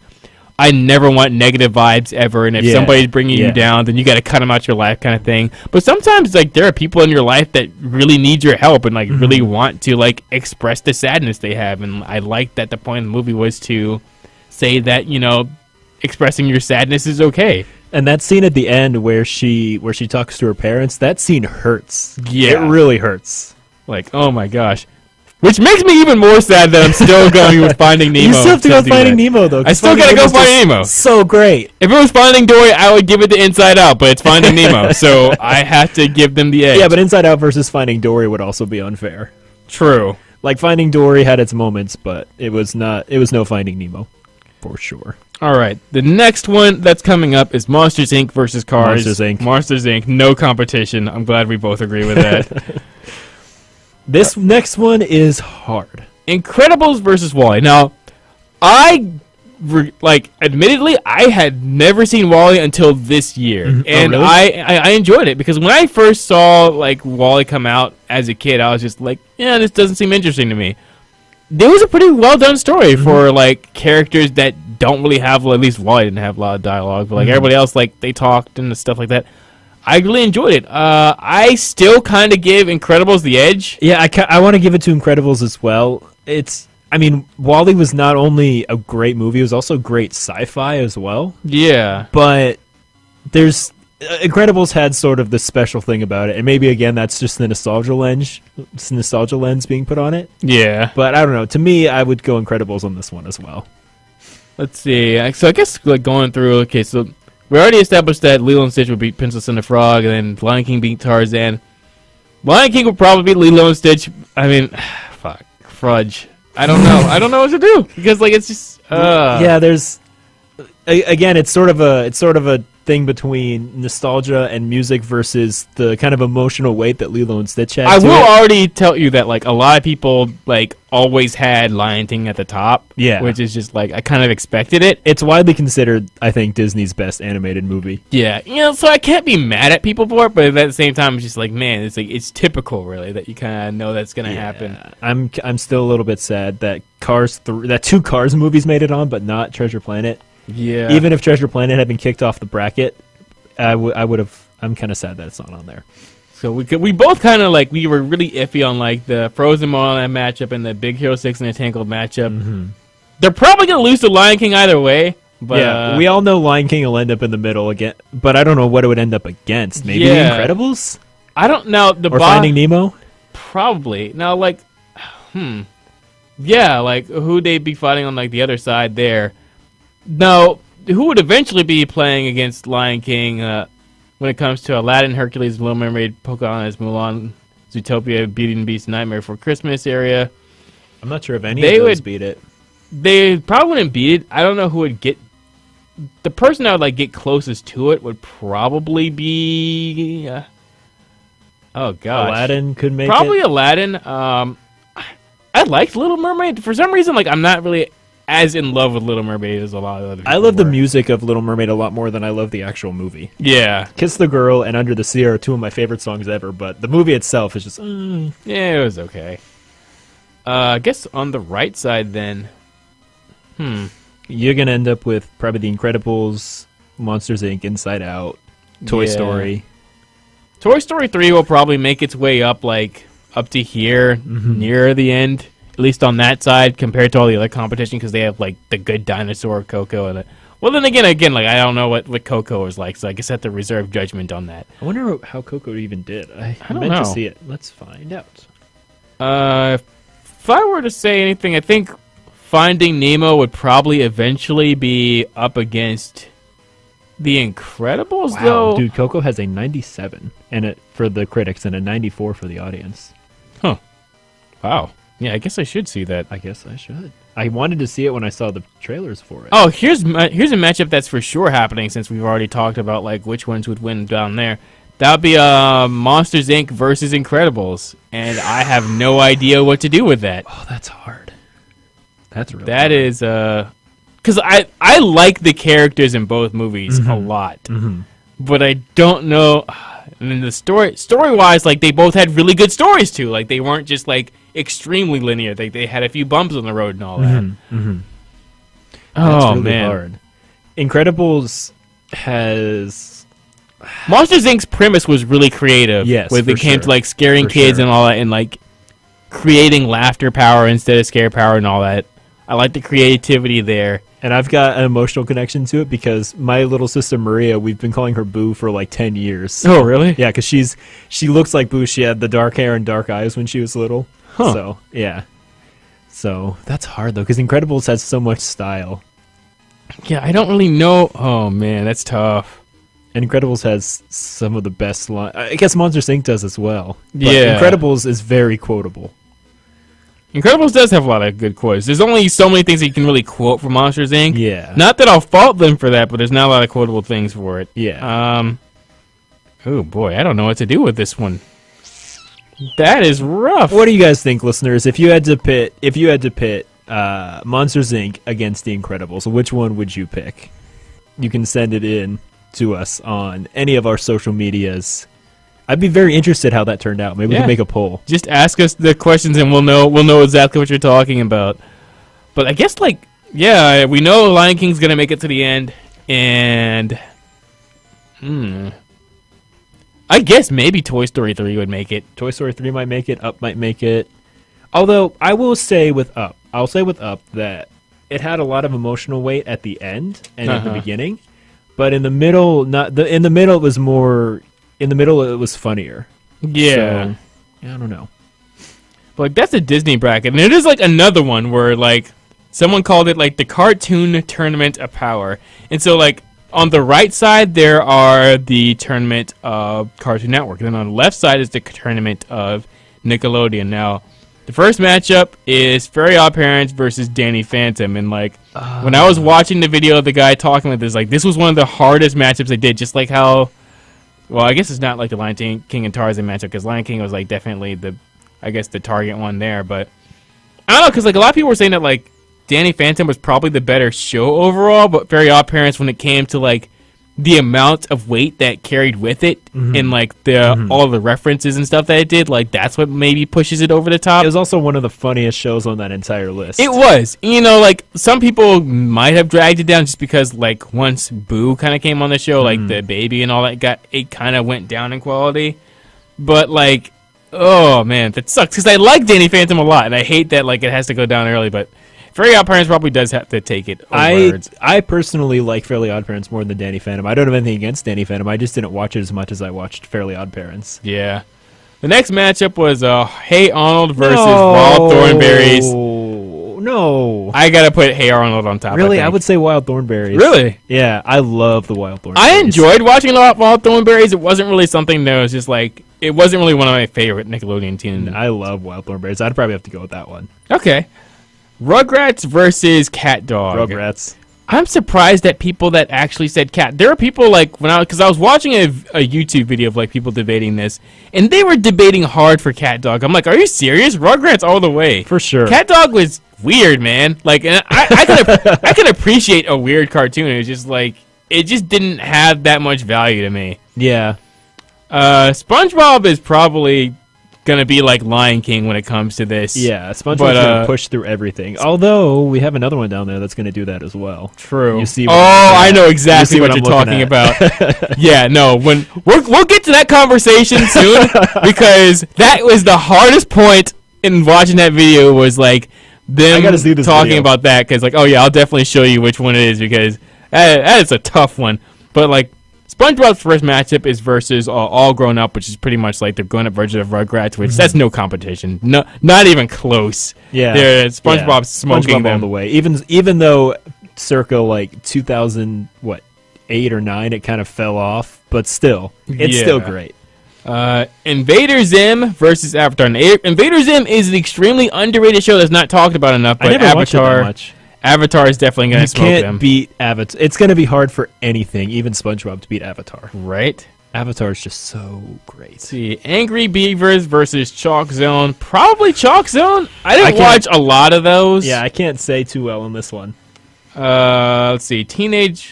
I never want negative vibes ever, and if somebody's bringing you down, then you got to cut them out your life, kind of thing. But sometimes, like, there are people in your life that really need your help and like really want to like express the sadness they have, and I like that the point of the movie was to say that, you know, expressing your sadness is okay. And that scene at the end where she talks to her parents, that scene hurts. Yeah. It really hurts. Like, oh my gosh. Which makes me even more sad that I'm still going with Finding Nemo. You still have to go with Finding Nemo, though. I still gotta go Finding Nemo. So great. If it was Finding Dory, I would give it the Inside Out, but it's Finding Nemo, so I have to give them the edge. Yeah, but Inside Out versus Finding Dory would also be unfair. True. Like, Finding Dory had its moments, but it was no Finding Nemo. For sure. All right, the next one that's coming up is Monsters, Inc. versus Cars. Monsters, Inc. Monsters, Inc. No competition. I'm glad we both agree with that. This next one is hard. Incredibles versus Wall-E. Now, I like, admittedly, I had never seen WALL-E until this year, and really? I enjoyed it because when I first saw like WALL-E come out as a kid, I was just like, yeah, this doesn't seem interesting to me. There was a pretty well done story for like characters that don't really have, well, at least WALL-E didn't have a lot of dialogue, but like everybody else, like they talked and stuff like that. I really enjoyed it. I still kind of give Incredibles the edge. Yeah, I want to give it to Incredibles as well. I mean, WALL-E was not only a great movie, it was also great sci-fi as well. Yeah. But there's Incredibles had sort of the special thing about it, and maybe again that's just the nostalgia lens being put on it. Yeah. But I don't know. To me, I would go Incredibles on this one as well. Let's see. So I guess like going through. Okay, so we already established that Lilo and Stitch would beat Princess and the Frog, and then Lion King beat Tarzan. Lion King would probably beat Lilo and Stitch. I mean, fuck, Fudge. I don't know. I don't know what to do because like it's just. Yeah, there's. Again, it's sort of a thing between nostalgia and music versus the kind of emotional weight that Lilo and Stitch had. I will already tell you that like a lot of people like always had Lion King at the top. Yeah, which is just like I kind of expected it. It's widely considered, I think, Disney's best animated movie. Yeah, so I can't be mad at people for it, but at the same time, it's just like, man, it's typical, really, that you kind of know that's gonna happen. I'm still a little bit sad that that two Cars movies made it on, but not Treasure Planet. Yeah. Even if Treasure Planet had been kicked off the bracket, I would have. I'm kind of sad that it's not on there. So we both kind of like we were really iffy on like the Frozen Moana matchup and the Big Hero 6 and the Tangled matchup. They're probably gonna lose to Lion King either way. But yeah, we all know Lion King will end up in the middle again, but I don't know what it would end up against. Maybe The Incredibles? I don't know. Or Finding Nemo? Probably. Now, like, yeah, like who'd they be fighting on like the other side there? Now, who would eventually be playing against Lion King when it comes to Aladdin, Hercules, Little Mermaid, Pocahontas, Mulan, Zootopia, Beauty and the Beast, Nightmare Before Christmas area? I'm not sure if any of those beat it. They probably wouldn't beat it. I don't know who would get. The person that would like get closest to it would probably be. Oh gosh, Aladdin could make it. Probably Aladdin. I liked Little Mermaid for some reason. Like I'm not really as in love with Little Mermaid as a lot of other people. I love the music of Little Mermaid a lot more than I love the actual movie. Yeah. Kiss the Girl and Under the Sea are two of my favorite songs ever, but the movie itself is just... Yeah, it was okay. I guess on the right side then... You're going to end up with probably The Incredibles, Monsters, Inc., Inside Out, Toy Story. Toy Story 3 will probably make its way up, like, up to here, near the end. At least on that side, compared to all the other competition, because they have like the Good Dinosaur, Coco, and well, then again, like I don't know what Coco is like, so I guess I have to reserve judgment on that. I wonder how Coco even did. I don't meant know. to see it. Let's find out. If I were to say anything, I think Finding Nemo would probably eventually be up against The Incredibles, though. Dude, Coco has a 97 for the critics and a 94 for the audience. Huh. Wow. Yeah, I guess I should see that. I guess I should. I wanted to see it when I saw the trailers for it. Oh, here's a matchup that's for sure happening since we've already talked about like which ones would win down there. That would be Monsters Inc. versus Incredibles, and I have no idea what to do with that. Oh, that's hard. That's really that hard. is because I like the characters in both movies a lot, but I don't know. And then the story-wise, like they both had really good stories too. Like they weren't just like extremely linear. They had a few bumps on the road and all that. That's Oh really man, hard. Incredibles has Monsters Inc.'s premise was really creative. Yes, when for it came to sure. like scaring For kids sure. and all that, and like creating laughter power instead of scare power and all that. I like the creativity there. And I've got an emotional connection to it because my little sister Maria, we've been calling her Boo for like 10 years. Oh, really? Yeah, because she looks like Boo. She had the dark hair and dark eyes when she was little. Huh. So, yeah. So, that's hard, though, because Incredibles has so much style. Yeah, I don't really know. Oh man, that's tough. And Incredibles has some of the best lines. I guess Monsters, Inc. does as well. But Yeah. Incredibles is very quotable. Incredibles does have a lot of good quotes. There's only so many things that you can really quote from Monsters Inc. Yeah. Not that I'll fault them for that, but there's not a lot of quotable things for it. Yeah. Oh boy, I don't know what to do with this one. That is rough. What do you guys think, listeners? If you had to pit Monsters Inc. against The Incredibles. Which one would you pick? You can send it in to us on any of our social medias. I'd be very interested how that turned out. Maybe we can make a poll. Just ask us the questions and we'll know exactly what you're talking about. But I guess we know Lion King's gonna make it to the end, and I guess maybe Toy Story 3 would make it. Toy Story 3 might make it. Up might make it. Although I will say with Up, that it had a lot of emotional weight at the end and at the beginning, but in the middle, in the middle it was more. In the middle, it was funnier. Yeah. So, I don't know. But that's a Disney bracket, and it is another one where someone called it the Cartoon Tournament of Power, and so on the right side there are the tournament of Cartoon Network, and then on the left side is the tournament of Nickelodeon. Now, the first matchup is Fairly Odd Parents versus Danny Phantom, and when I was watching the video of the guy talking with this was one of the hardest matchups they did, just like how. Well, I guess it's not like the Lion King and Tarzan matchup, because Lion King was definitely the target one there. But I don't know, because a lot of people were saying that Danny Phantom was probably the better show overall, but Very Odd Parents, when it came to the amount of weight that carried with it, and all the references and stuff that it did, that's what maybe pushes it over the top. It was also one of the funniest shows on that entire list. It was. Some people might have dragged it down just because once Boo kind of came on the show, the baby and all that it kind of went down in quality. But oh man, that sucks, because I like Danny Phantom a lot, and I hate that it has to go down early, but Fairly Odd Parents probably does have to take it over. I personally like Fairly Odd Parents more than Danny Phantom. I don't have anything against Danny Phantom. I just didn't watch it as much as I watched Fairly Odd Parents. Yeah. The next matchup was Hey Arnold versus Wild Thornberries. No. I gotta put Hey Arnold on top. Really? I would say Wild Thornberries. Really? Yeah, I love the Wild Thornberries. I enjoyed watching Wild Thornberries. It wasn't really something that was just it wasn't really one of my favorite Nickelodeon tunes. I love Wild Thornberries. I'd probably have to go with that one. Okay. Rugrats versus Cat Dog. Rugrats. I'm surprised at people that actually said cat. There are people because I was watching a YouTube video of people debating this, and they were debating hard for Cat Dog. I'm are you serious? Rugrats all the way. For sure. Cat Dog was weird, man. And I can appreciate a weird cartoon. It was just it just didn't have that much value to me. Yeah. SpongeBob is probably gonna be like Lion King when it comes to this. Yeah, SpongeBob's gonna push through everything. Although we have another one down there that's gonna do that as well. True. You see? I know exactly what you're talking about. Yeah, no. When we'll get to that conversation soon, because that was the hardest point in watching that video. Was them talking video about that, because oh yeah, I'll definitely show you which one it is, because that is a tough one. But SpongeBob's first matchup is versus All Grown Up, which is pretty much the grown-up version of Rugrats, which that's no competition, no, not even close. Yeah, SpongeBob's smoking SpongeBob them all the way. Even though circa 2008 or 9, it kind of fell off, but still, it's still great. Invader Zim versus Avatar. Invader Zim is an extremely underrated show that's not talked about enough. But I never watched it that much. Avatar is definitely going to smoke them. You can't beat Avatar. It's going to be hard for anything, even SpongeBob, to beat Avatar. Right? Avatar is just so great. Let's see, Angry Beavers versus Chalk Zone. Probably Chalk Zone. I didn't watch a lot of those. Yeah, I can't say too well on this one. Let's see.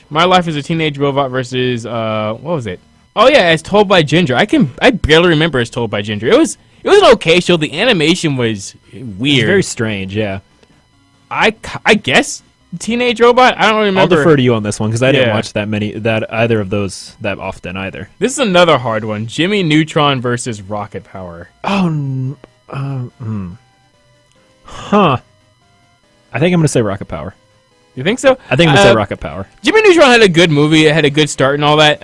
My Life as a Teenage Robot versus what was it? Oh yeah, As Told by Ginger. I barely remember As Told by Ginger. It was an okay show. The animation was weird. It's very strange, yeah. I guess Teenage Robot. I don't really remember. I'll defer to you on this one, because I didn't watch either of those that often either. This is another hard one. Jimmy Neutron versus Rocket Power. Huh. I think I'm gonna say Rocket Power. You think so? I think I'm gonna say Rocket Power. Jimmy Neutron had a good movie. It had a good start and all that.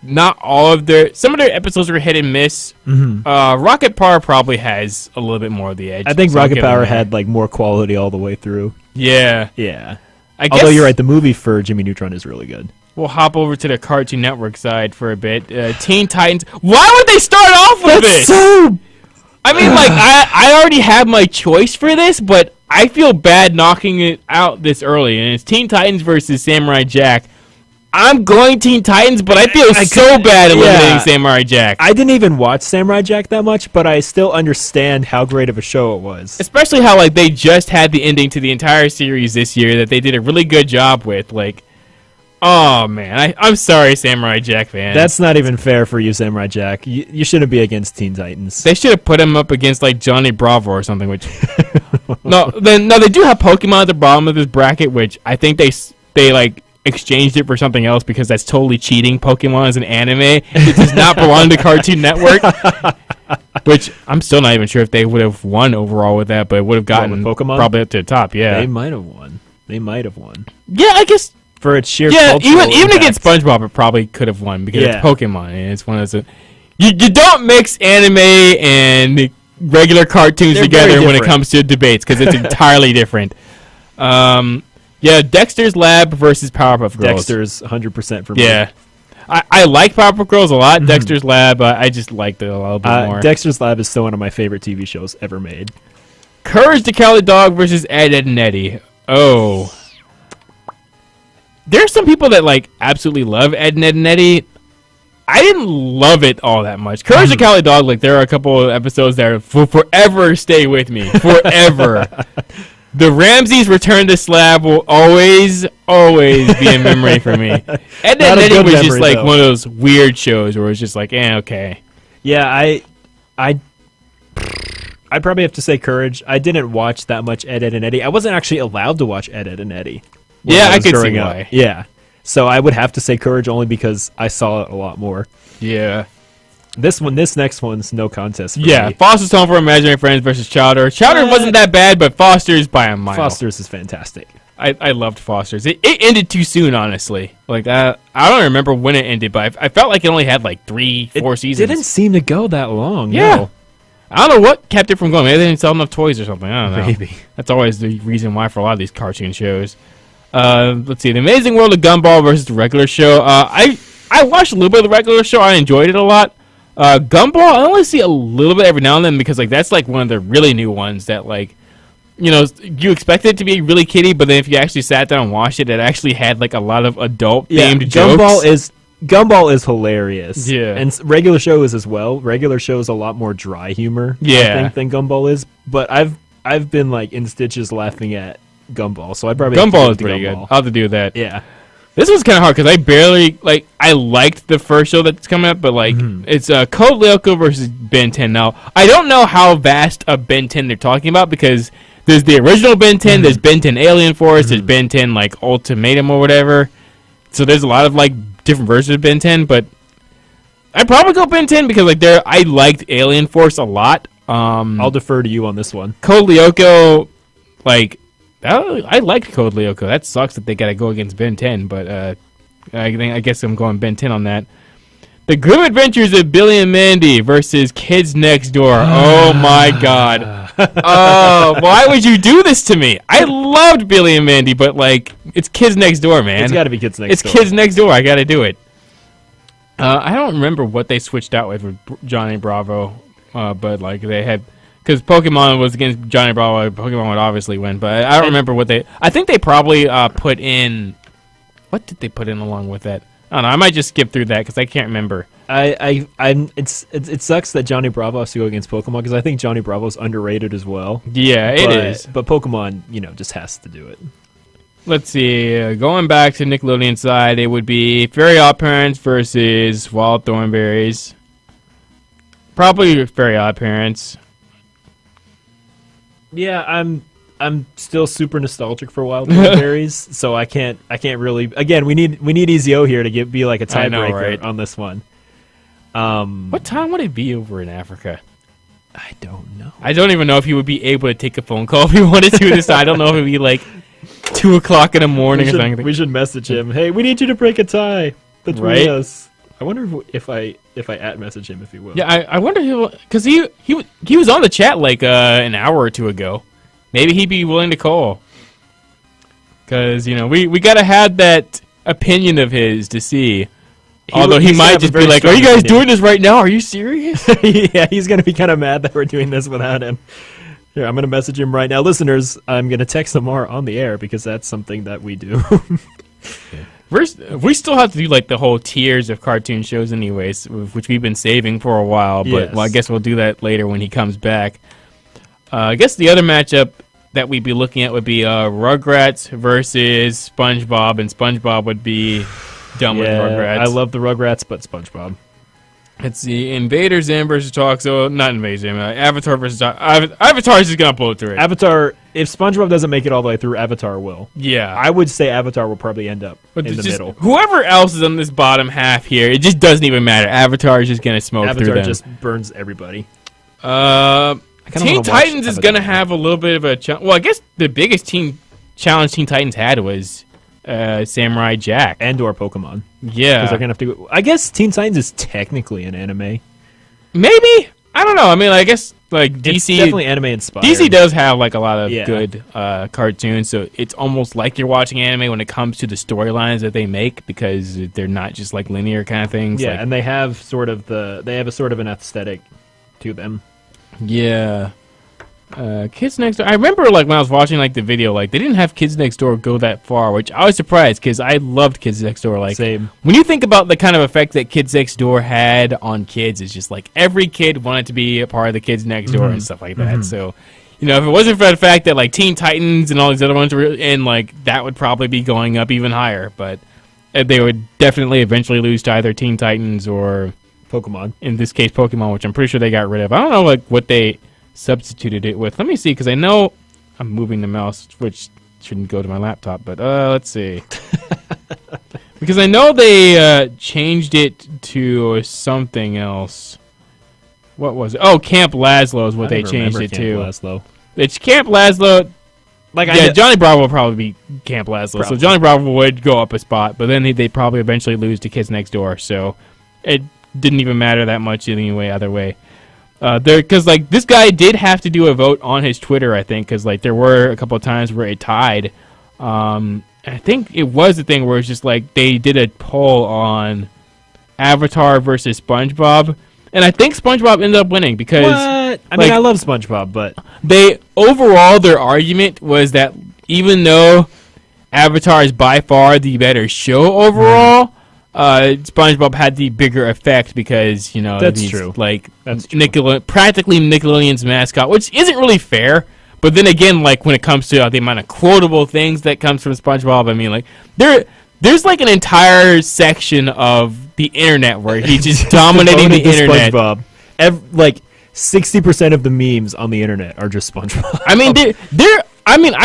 Not all of some of their episodes were hit and miss. Mm-hmm. Rocket Power probably has a little bit more of the edge. I think Rocket Power had more quality all the way through. Yeah. Yeah. Although you're right, the movie for Jimmy Neutron is really good. We'll hop over to the Cartoon Network side for a bit. Teen Titans. Why would they start off with this? So... I mean, I already have my choice for this, but I feel bad knocking it out this early. And it's Teen Titans versus Samurai Jack. I'm going Teen Titans, but I feel so bad eliminating Samurai Jack. I didn't even watch Samurai Jack that much, but I still understand how great of a show it was. Especially how like they just had the ending to the entire series this year that they did a really good job with. Like, oh man, I'm sorry, Samurai Jack fans. That's not even fair for you, Samurai Jack. You shouldn't be against Teen Titans. They should have put him up against like Johnny Bravo or something. Which no, they do have Pokemon at the bottom of this bracket, which I think they like exchanged it for something else because that's totally cheating. Pokemon is an anime. It does not belong to Cartoon Network. Which I'm still not even sure if they would have won overall with that, but it would have gotten Pokemon probably up to the top. Yeah, they might have won. Yeah, I guess for its sheer even against SpongeBob, it probably could have won because it's Pokemon and it's one of those. You don't mix anime and regular cartoons together when it comes to debates because it's entirely different. Yeah, Dexter's Lab versus Powerpuff Girls. Dexter's 100% for me. Yeah. I like Powerpuff Girls a lot. Dexter's Lab, I just liked it a little bit more. Dexter's Lab is still one of my favorite TV shows ever made. Courage the Cowardly Dog versus Ed, Edd and Eddy. Oh. There's some people that like absolutely love Ed, Edd and Eddy. I didn't love it all that much. Courage the Cowardly Dog, like there are a couple of episodes that will forever stay with me. Forever. The Ramses Return to Slab will always be in memory for me. Ed, Edd and Eddy was just like one of those weird shows where it was just like, okay. Yeah, I probably have to say Courage. I didn't watch that much Ed, Edd and Eddy. I wasn't actually allowed to watch Ed, Edd and Eddy. Yeah, I could see why. Yeah. So I would have to say Courage only because I saw it a lot more. Yeah. This next one's no contest for me. Foster's Home for Imaginary Friends versus Chowder. Chowder wasn't that bad, but Foster's by a mile. Foster's is fantastic. I loved Foster's. It ended too soon, honestly. Like I don't remember when it ended, but I felt like it only had like 3-4 seasons. It didn't seem to go that long. Yeah. No. I don't know what kept it from going. Maybe they didn't sell enough toys or something. I don't know. Maybe. That's always the reason why for a lot of these cartoon shows. Let's see. The Amazing World of Gumball versus the regular show. I watched a little bit of the regular show. I enjoyed it a lot. Gumball, I only see a little bit every now and then because like that's like one of the really new ones that like, you know, you expect it to be really kiddie, but then if you actually sat down and watched it, it actually had like a lot of adult themed jokes. Gumball is hilarious. Yeah. And regular show is as well. Regular show is a lot more dry humor, I think, than Gumball is. But I've been like in stitches laughing at Gumball, so I probably Gumball is pretty good. I'll have to do that. Yeah. This was kind of hard because I barely like. I liked the first show that's coming up, but like it's Code Lyoko versus Ben 10. Now I don't know how vast a Ben 10 they're talking about because there's the original Ben 10, there's Ben 10 Alien Force, there's Ben 10 like Ultimatum or whatever. So there's a lot of like different versions of Ben 10, but I'd probably go Ben 10 because like I liked Alien Force a lot. I'll defer to you on this one. Code Lyoko, like. I liked Code Lyoko. That sucks that they got to go against Ben 10, but I guess I'm going Ben 10 on that. The Grim Adventures of Billy and Mandy versus Kids Next Door. Oh my God. Oh, why would you do this to me? I loved Billy and Mandy, but like it's Kids Next Door, man. It's got to be Kids Next Door. It's Kids Next Door. I got to do it. I don't remember what they switched out with Johnny Bravo, but like they had. Because Pokemon was against Johnny Bravo, Pokemon would obviously win. But I don't remember what they... I think they probably put in... What did they put in along with that? I don't know. I might just skip through that because I can't remember. It sucks that Johnny Bravo has to go against Pokemon because I think Johnny Bravo's underrated as well. Yeah, it is. But Pokemon, just has to do it. Let's see. Going back to Nickelodeon side, it would be Fairy Odd Parents versus Wild Thornberries. Probably Fairy Odd Parents. Yeah, I'm still super nostalgic for Wild Thornberries, so I can't really. Again, we need Easy O here to be like a tiebreaker on this one. What time would it be over in Africa? I don't know. I don't even know if he would be able to take a phone call if he wanted to. This I don't know if it'd be like 2:00 in the morning or something. We should message him. Hey, we need you to break a tie between us. I wonder if I @message him if he will. Yeah, I wonder because he was on the chat like an hour or two ago. Maybe he'd be willing to call. Because we gotta have that opinion of his to see. Although he might just be like, "Are you guys doing this right now? Are you serious?" Yeah, he's gonna be kind of mad that we're doing this without him. Here, I'm gonna message him right now, listeners. I'm gonna text Amar on the air because that's something that we do. We still have to do like the whole tiers of cartoon shows, anyways, which we've been saving for a while. But Yes. well, I guess we'll do that later when he comes back. I guess the other matchup that we'd be looking at would be Rugrats versus SpongeBob, and SpongeBob would be done with Rugrats. I love the Rugrats, but SpongeBob. Let's see, Invader Zim versus Talk. So not Invader Zim, Avatar versus Talk. Avatar is just gonna blow through it. Avatar. If SpongeBob doesn't make it all the way through, Avatar will. Yeah, I would say Avatar will probably end up but in the just, middle. whoever else is on this bottom half here, it just doesn't even matter. Avatar is just gonna smoke through Avatar them. just burns everybody. Teen wanna watch Titans is Avatar. gonna have a little bit of a well, I guess the biggest challenge Teen Titans had was Samurai Jack. And/or Pokemon. Yeah, Because they're gonna have to go. I guess Teen Titans is technically an anime. maybe, I don't know. I mean, I guess like It's DC definitely anime inspired. DC does have like a lot of Yeah. good cartoons, so it's almost like you're watching anime when it comes to the storylines that they make, because they're not just like linear kind of things. Yeah, like, and they have a sort of an aesthetic to them. yeah. Kids Next Door. I remember like when I was watching like the video, like they didn't have Kids Next Door go that far, which I was surprised because I loved Kids Next Door. Like Same. when you think about the kind of effect that Kids Next Door had on kids, it's just like every kid wanted to be a part of the Kids Next Door and stuff like that. So, you know, if it wasn't for the fact that like Teen Titans and all these other ones were in, like that would probably be going up even higher. But they would definitely eventually lose to either Teen Titans or, Pokemon. in this case, Pokemon, which I'm pretty sure they got rid of. I don't know like what they substituted it with. Let me see, because I know I'm moving the mouse, which shouldn't go to my laptop, but let's see. Because I know they changed it to something else. What was it? Oh, Camp Lazlo is what they changed it to. Laszlo. It's Camp Lazlo. Like Yeah, Johnny Bravo will probably be Camp Lazlo. So Probably. Johnny Bravo would go up a spot, but then they'd probably eventually lose to Kids Next Door. So it didn't even matter that much anyway, either way. Because like this guy did have to do a vote on his Twitter, I think, because like there were a couple of times where it tied. I think it was the thing where it's just like they did a poll on Avatar versus SpongeBob, and I think SpongeBob ended up winning because What? I like- mean, I love SpongeBob, but they overall their argument was that even though Avatar is by far the better show overall, SpongeBob had the bigger effect because, you know, That's he's true. like That's true. practically Nickelodeon's mascot, which isn't really fair. But then again, like when it comes to the amount of quotable things that comes from SpongeBob, I mean, like there's like an entire section of the internet where he's just dominating the Devoted to internet. SpongeBob. Like 60% of the memes on the internet are just SpongeBob. I mean,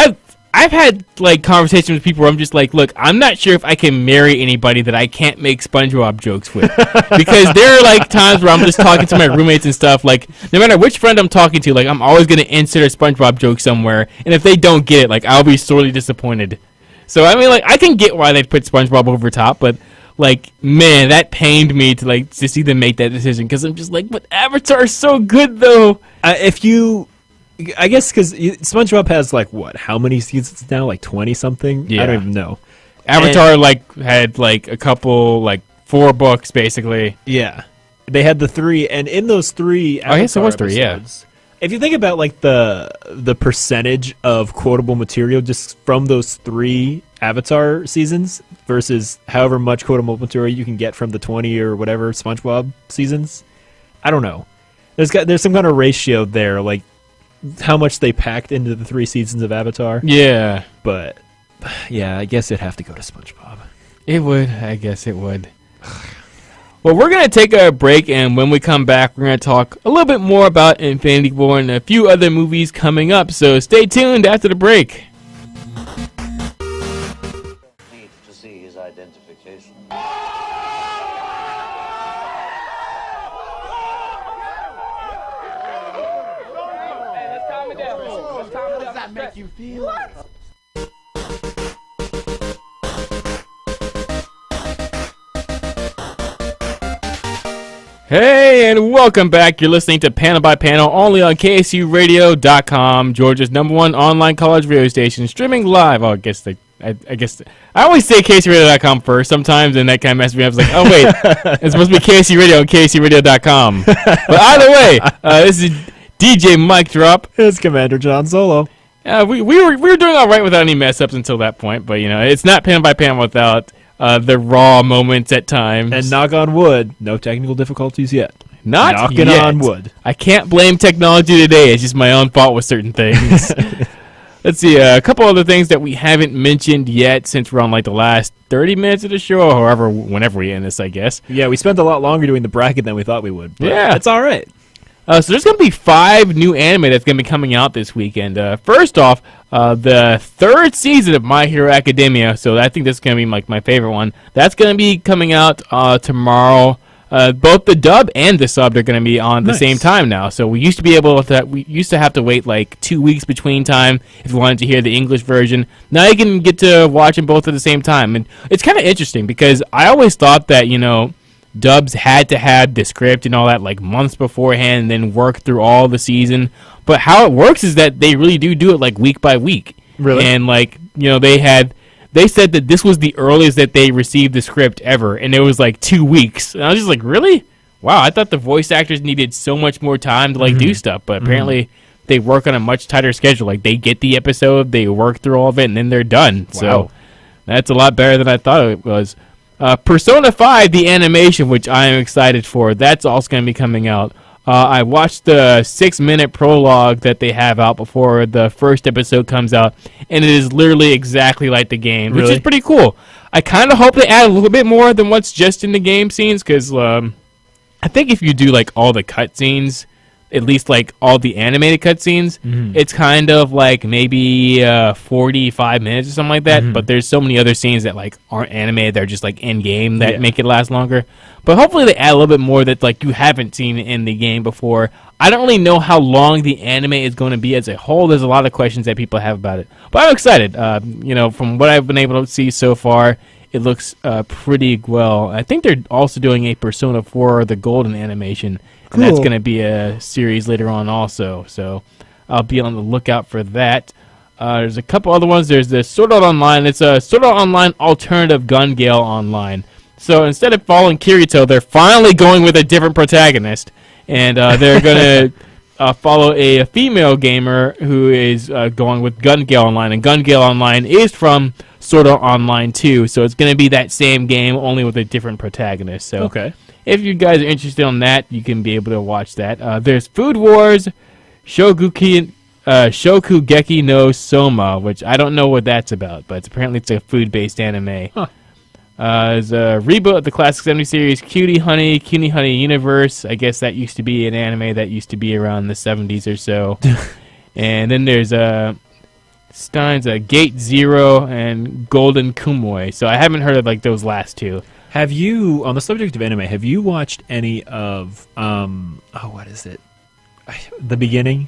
I've had like conversations with people where I'm just like, look, I'm not sure if I can marry anybody that I can't make SpongeBob jokes with, because there are like times where I'm just talking to my roommates and stuff. Like, no matter which friend I'm talking to, like I'm always gonna insert a SpongeBob joke somewhere, and if they don't get it, like I'll be sorely disappointed. So I mean, like I can get why they put SpongeBob over top, but like, man, that pained me to see them make that decision, because I'm just like, but Avatar's so good though. I guess because SpongeBob has like what? How many seasons now? Like 20 something? Yeah. I don't even know. Avatar had like a couple, like 4 books basically. Yeah, they had the 3, and in those 3, I guess it Avatar was 3, yeah. episodes, if you think about like the percentage of quotable material just from those 3 Avatar seasons versus however much quotable material you can get from the 20 or whatever SpongeBob seasons, I don't know. There's some kind of ratio there, like how much they packed into the 3 seasons of Avatar. Yeah, But yeah, I guess it'd have to go to SpongeBob. it would. I guess it would. Well, we're going to take a break, and when we come back, we're going to talk a little bit more about Infinity War and a few other movies coming up. So stay tuned after the break. Need to see his identification. Hey, and welcome back. You're listening to Panel by Panel only on KSURadio.com, Georgia's #1 online college radio station, streaming live. Oh, I guess I always say KSURadio.com first sometimes, and that kind of messes me up. I was like, oh wait, it's supposed to be KSU Radio and KSURadio.com. But either way, this is DJ Mike Drop. It's Commander John Solo. We were doing all right without any mess ups until that point, but you know, it's not Panel by Panel without the raw moments at times. And knock on wood, no technical difficulties yet. Not knocking yet. on wood. I can't blame technology today. It's just my own fault with certain things. Let's see, a couple other things that we haven't mentioned yet since we're on like the last 30 minutes of the show, or however, whenever we end this, I guess. Yeah, we spent a lot longer doing the bracket than we thought we would. But Yeah. it's all right. So there's going to be 5 new anime that's going to be coming out this weekend. First off, the 3rd season of My Hero Academia, so I think this is going to be like my favorite one. That's going to be coming out tomorrow. Both the dub and the sub are going to be on the same time now. So we used to have to wait like 2 weeks between time if you wanted to hear the English version. Now you can get to watch them both at the same time, and it's kind of interesting because I always thought that dubs had to have the script and all that like months beforehand and then work through all the season. But how it works is that they really do it like week by week. Really? And they said that this was the earliest that they received the script ever, and it was like 2 weeks. And I was just like, really? Wow, I thought the voice actors needed so much more time to do stuff, but apparently they work on a much tighter schedule. Like they get the episode, they work through all of it, and then they're done. Wow. So that's a lot better than I thought it was. Persona 5, the animation, which I am excited for, that's also going to be coming out. I watched the 6-minute prologue that they have out before the first episode comes out, and it is literally exactly like the game, which is pretty cool. I kind of hope they add a little bit more than what's just in the game scenes, because I think if you do like all the cutscenes, at least like all the animated cutscenes, it's kind of like maybe 45 minutes or something like that. But there's so many other scenes that like aren't animated; they're just like in game that make it last longer. But hopefully they add a little bit more that like you haven't seen in the game before. I don't really know how long the anime is going to be as a whole. There's a lot of questions that people have about it, but I'm excited. From what I've been able to see so far, it looks pretty well. I think they're also doing a Persona 4 the Golden animation. And that's going to be a series later on also, so I'll be on the lookout for that. There's a couple other ones. There's the Sword Art Online. It's a Sword Art Online alternative Gun Gale Online. So instead of following Kirito, they're finally going with a different protagonist, and they're going to follow a female gamer who is going with Gun Gale Online, and Gun Gale Online is from Sword Art Online 2, so it's going to be that same game, only with a different protagonist. So Okay. if you guys are interested on that, you can be able to watch that. There's Food Wars Shokugeki no Soma, which I don't know what that's about, but apparently it's a food-based anime. Huh. There's a reboot of the classic 70 series Cutie Honey Universe. I guess that used to be an anime that used to be around the 70s or so. And then there's Stein's Gate Zero and Golden Kumoi. So I haven't heard of like those last two. Have you, on the subject of anime, have you watched any of, what is it? The Beginning?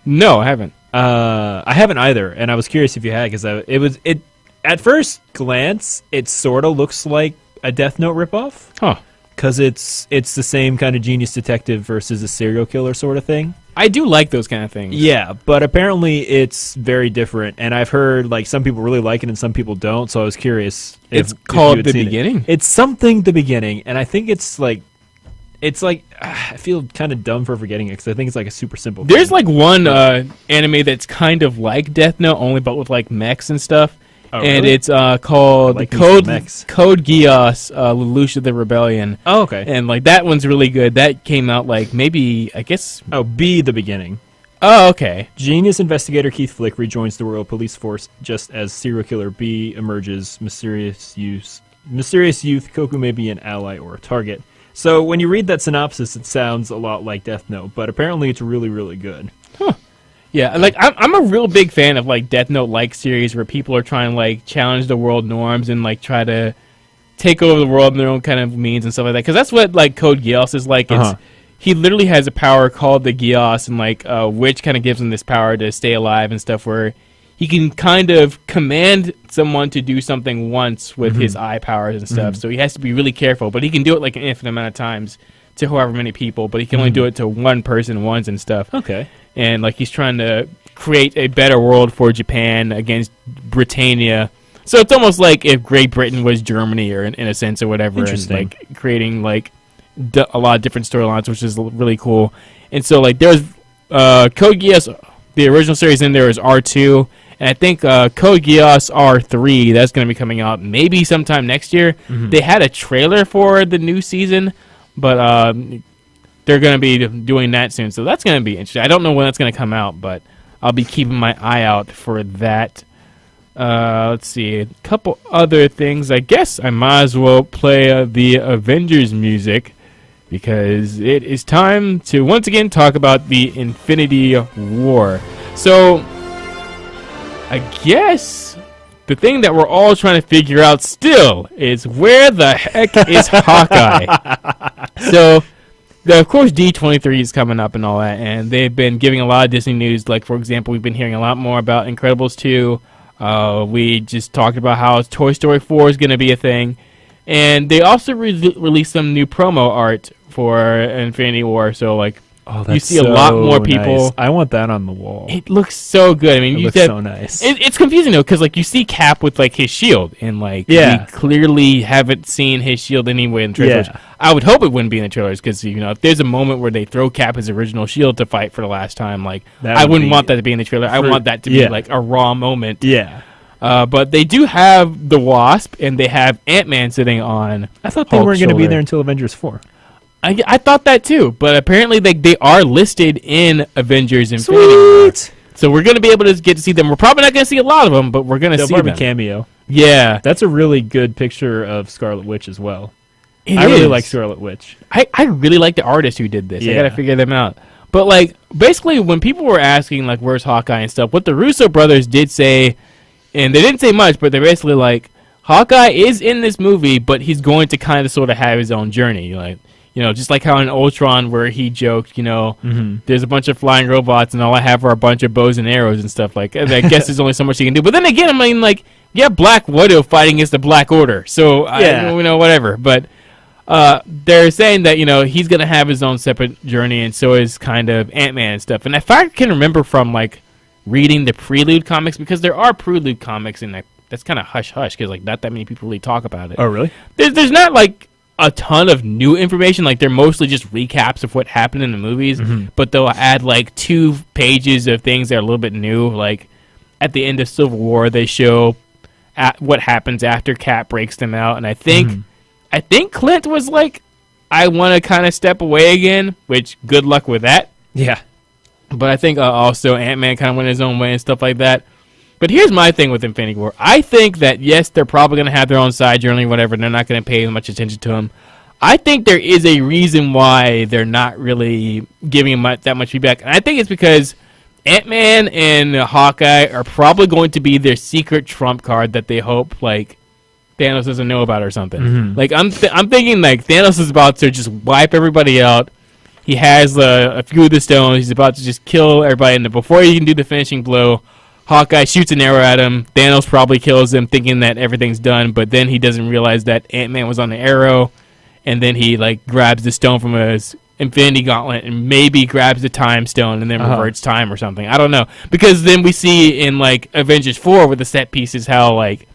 No, I haven't. I haven't either, and I was curious if you had, because it at first glance, it sort of looks like a Death Note ripoff. Huh. Because it's the same kind of genius detective versus a serial killer sort of thing. I do like those kind of things. Yeah, but apparently it's very different, and I've heard like some people really like it and some people don't. So I was curious. It's if called you had The seen Beginning? It's something The Beginning, and I think it's like I feel kind of dumb for forgetting it because I think it's like a super simple. There's thing. like one anime that's kind of like Death Note, only but with like mechs and stuff. Oh, and really? it's called like Code mechs. Geass, Lelouch of the Rebellion. Oh, okay. And like that one's really good. That came out like maybe I guess. Oh, B, The Beginning. Oh, okay. Genius investigator Keith Flick rejoins the Royal Police Force just as serial killer B emerges. Mysterious youth Koku may be an ally or a target. So when you read that synopsis, it sounds a lot like Death Note, but apparently it's really, really good. Huh. Yeah, like I'm a real big fan of like Death Note like series where people are trying to like challenge the world norms and like try to take over the world in their own kind of means and stuff like that. Because that's what like Code Geass is like. He literally has a power called the Geass, and like which kind of gives him this power to stay alive and stuff, where he can kind of command someone to do something once with his eye powers and stuff. So he has to be really careful, but he can do it like an infinite amount of times to however many people, but he can only do it to one person once and stuff. Okay. And like he's trying to create a better world for Japan against Britannia. So it's almost like if Great Britain was Germany, or in a sense, or whatever. Interesting. And like creating like a lot of different storylines, which is really cool. And so like there's Code Geass, the original series in there is R2, And I think Code Geass R3, that's going to be coming out maybe sometime next year. They had a trailer for the new season, but they're going to be doing that soon. So that's going to be interesting. I don't know when that's going to come out, but I'll be keeping my eye out for that. Let's see. A couple other things. I guess I might as well play the Avengers music, because it is time to once again talk about the Infinity War. So, I guess the thing that we're all trying to figure out still is where the heck is Hawkeye? So, of course, D23 is coming up and all that, and they've been giving a lot of Disney news. Like, for example, we've been hearing a lot more about Incredibles 2. We just talked about how Toy Story 4 is going to be a thing. And they also released some new promo art for Infinity War. So, like, you see a lot more people. Nice. I want that on the wall. It looks so good. I mean, it looks so nice. It's confusing, though, because, like, you see Cap with, like, his shield. And, like, we clearly haven't seen his shield anyway in the trailers. Yeah. I would hope it wouldn't be in the trailers, because, you know, if there's a moment where they throw Cap his original shield to fight for the last time, like, I wouldn't want that to be in the trailer. I want that to be, like, a raw moment. Yeah. But they do have the Wasp, and they have Ant-Man sitting on I thought they weren't going to be there until Avengers 4. I thought that too, but apparently they are listed in Avengers Infinity War. So we're going to be able to get to see them. We're probably not going to see a lot of them, but we're going to see them. They'll cameo. Yeah. That's a really good picture of Scarlet Witch as well. I really like Scarlet Witch. I really like the artist who did this. Yeah. I got to figure them out. But, like, basically when people were asking, like, where's Hawkeye and stuff, what the Russo brothers did say, and they didn't say much, but they're basically like, Hawkeye is in this movie, but he's going to kind of sort of have his own journey. Like, you know, just like how in Ultron where he joked, you know, there's a bunch of flying robots and all I have are a bunch of bows and arrows and stuff like that. I guess there's only so much he can do. But then again, I mean, like, yeah, Black Widow fighting against the Black Order. So, you know, whatever. But they're saying that, you know, he's going to have his own separate journey, and so is kind of Ant-Man and stuff. And if I can remember from, like, reading the Prelude comics, because there are Prelude comics, and that's kind of hush-hush, because, like, not that many people really talk about it. Oh, really? There's not, like, a ton of new information. Like, they're mostly just recaps of what happened in the movies, but they'll add, like, 2 pages of things that are a little bit new. Like, at the end of Civil War, they show what happens after Cap breaks them out, and I think Clint was like, I want to kind of step away again, which good luck with that. Yeah. But I think also Ant-Man kind of went his own way and stuff like that. But here's my thing with Infinity War. I think that, yes, they're probably going to have their own side journey, whatever, and they're not going to pay much attention to them. I think there is a reason why they're not really giving him that much feedback. And I think it's because Ant-Man and Hawkeye are probably going to be their secret trump card that they hope, like, Thanos doesn't know about or something. Like, I'm thinking, like, Thanos is about to just wipe everybody out. He has a few of the stones. He's about to just kill everybody. And before he can do the finishing blow, Hawkeye shoots an arrow at him. Thanos probably kills him, thinking that everything's done. But then he doesn't realize that Ant-Man was on the arrow. And then he, like, grabs the stone from his Infinity Gauntlet and maybe grabs the Time Stone and then reverts time or something. I don't know. Because then we see in, like, Avengers 4 with the set pieces how, like,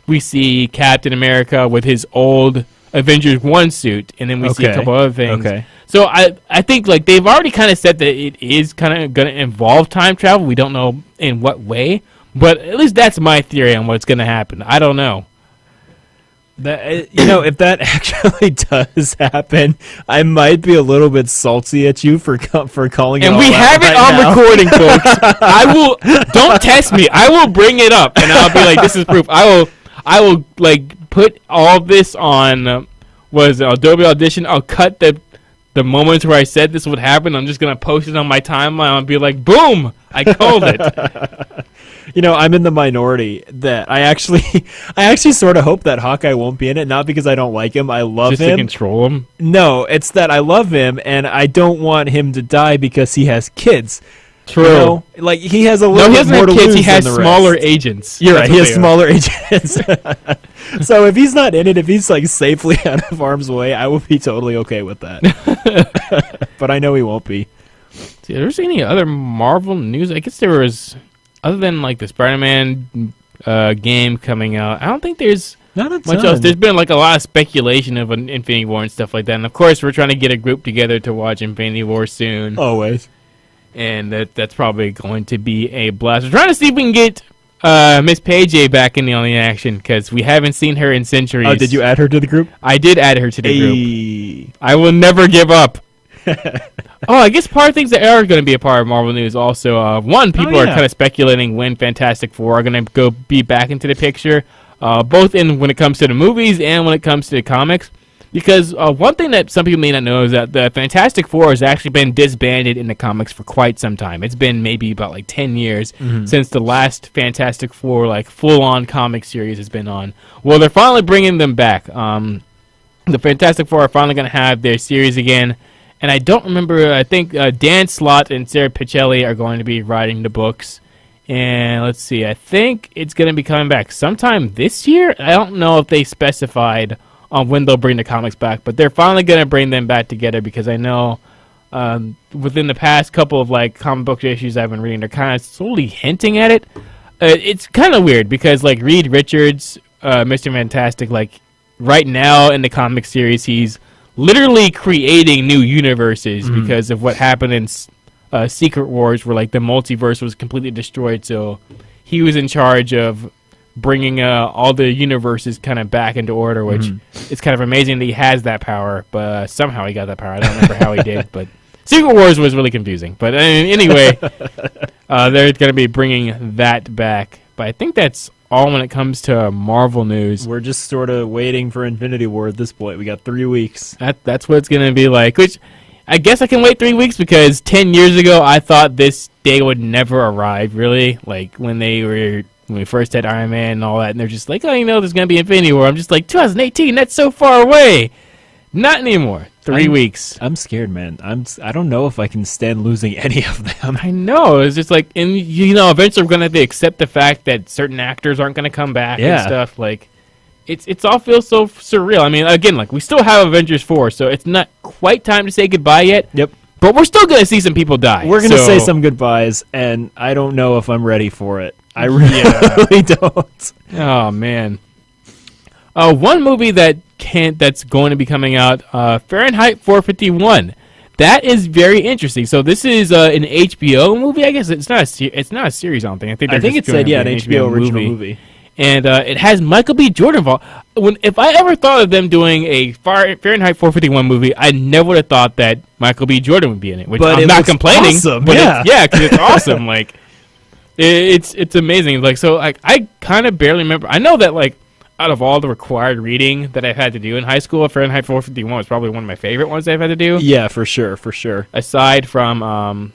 we see Captain America with his old Avengers 1 suit. And then we see a couple other things. Okay. So I think, like, they've already kind of said that it is kind of going to involve time travel. We don't know in what way, but at least that's my theory on what's going to happen. I don't know. That, you know, if that actually does happen, I might be a little bit salty at you for calling it. And we have it on recording, folks. I will. Don't test me. I will bring it up, and I'll be like, "This is proof." I will like put all this on Adobe Audition. I'll cut the moments where I said this would happen. I'm just gonna post it on my timeline. I'll be like, "Boom! I called it." You know, I'm in the minority that I actually sort of hope that Hawkeye won't be in it. Not because I don't like him. I love him. Just to control him? No, it's that I love him, and I don't want him to die because he has kids. True. You know? Like, he has a little bit more to lose than the rest. He has smaller agents. You're right, he has smaller agents. So if he's not in it, if he's, like, safely out of harm's way, I will be totally okay with that. But I know he won't be. See, there's any other Marvel news? I guess there was... Other than, like, the Spider-Man game coming out, I don't think there's much else. There's been, like, a lot of speculation of an Infinity War and stuff like that. And, of course, we're trying to get a group together to watch Infinity War soon. Always. And that's probably going to be a blast. We're trying to see if we can get Miss Paige back in the only action because we haven't seen her in centuries. Oh, did you add her to the group? I did add her to the group. I will never give up. I guess part of things that are going to be a part of Marvel news also. One, people are kind of speculating when Fantastic Four are going to be back into the picture, both when it comes to the movies and when it comes to the comics. Because one thing that some people may not know is that the Fantastic Four has actually been disbanded in the comics for quite some time. It's been maybe about like 10 years since the last Fantastic Four like full-on comic series has been on. Well, they're finally bringing them back. The Fantastic Four are finally going to have their series again. And I don't remember, I think Dan Slott and Sarah Pichelli are going to be writing the books. And let's see, I think it's going to be coming back sometime this year. I don't know if they specified on when they'll bring the comics back, but they're finally going to bring them back together because I know within the past couple of like comic book issues I've been reading, they're kind of slowly hinting at it. It's kind of weird because like Reed Richards, Mr. Fantastic, like right now in the comic series, he's literally creating new universes because of what happened in Secret Wars, where like the multiverse was completely destroyed. So he was in charge of bringing all the universes kind of back into order, which is kind of amazing that he has that power, but somehow he got that power. I don't remember how he did, but Secret Wars was really confusing. But anyway, they're going to be bringing that back. But I think that's all when it comes to Marvel news. We're just sort of waiting for Infinity War at this point. We got 3 weeks. That's what it's going to be like, which I guess I can wait 3 weeks because 10 years ago I thought this day would never arrive, really. Like when we first had Iron Man and all that, and they're just like, oh, there's going to be Infinity War. I'm just like, 2018, that's so far away. Not anymore. 3 weeks. I'm scared, man. I don't know if I can stand losing any of them. I know. It's just like, and eventually we're going to have to accept the fact that certain actors aren't going to come back and stuff. Like, it's all feels so surreal. I mean, again, like, we still have Avengers 4, so it's not quite time to say goodbye yet. Yep. But we're still going to see some people die. We're going to say some goodbyes, and I don't know if I'm ready for it. I really don't. Oh, man. One movie that's going to be coming out, Fahrenheit 451. That is very interesting. So this is an HBO movie, I guess. It's not a series, I don't think. I think it said an HBO original movie. And it has Michael B. Jordan involved. If I ever thought of them doing a Fahrenheit 451 movie, I never would have thought that Michael B. Jordan would be in it. Which I'm not complaining. Awesome. But because it's awesome. Like, it's amazing. Like, so like I kind of barely remember. I know that like out of all the required reading that I've had to do in high school, Fahrenheit 451 was probably one of my favorite ones I've had to do. Yeah, for sure. Aside from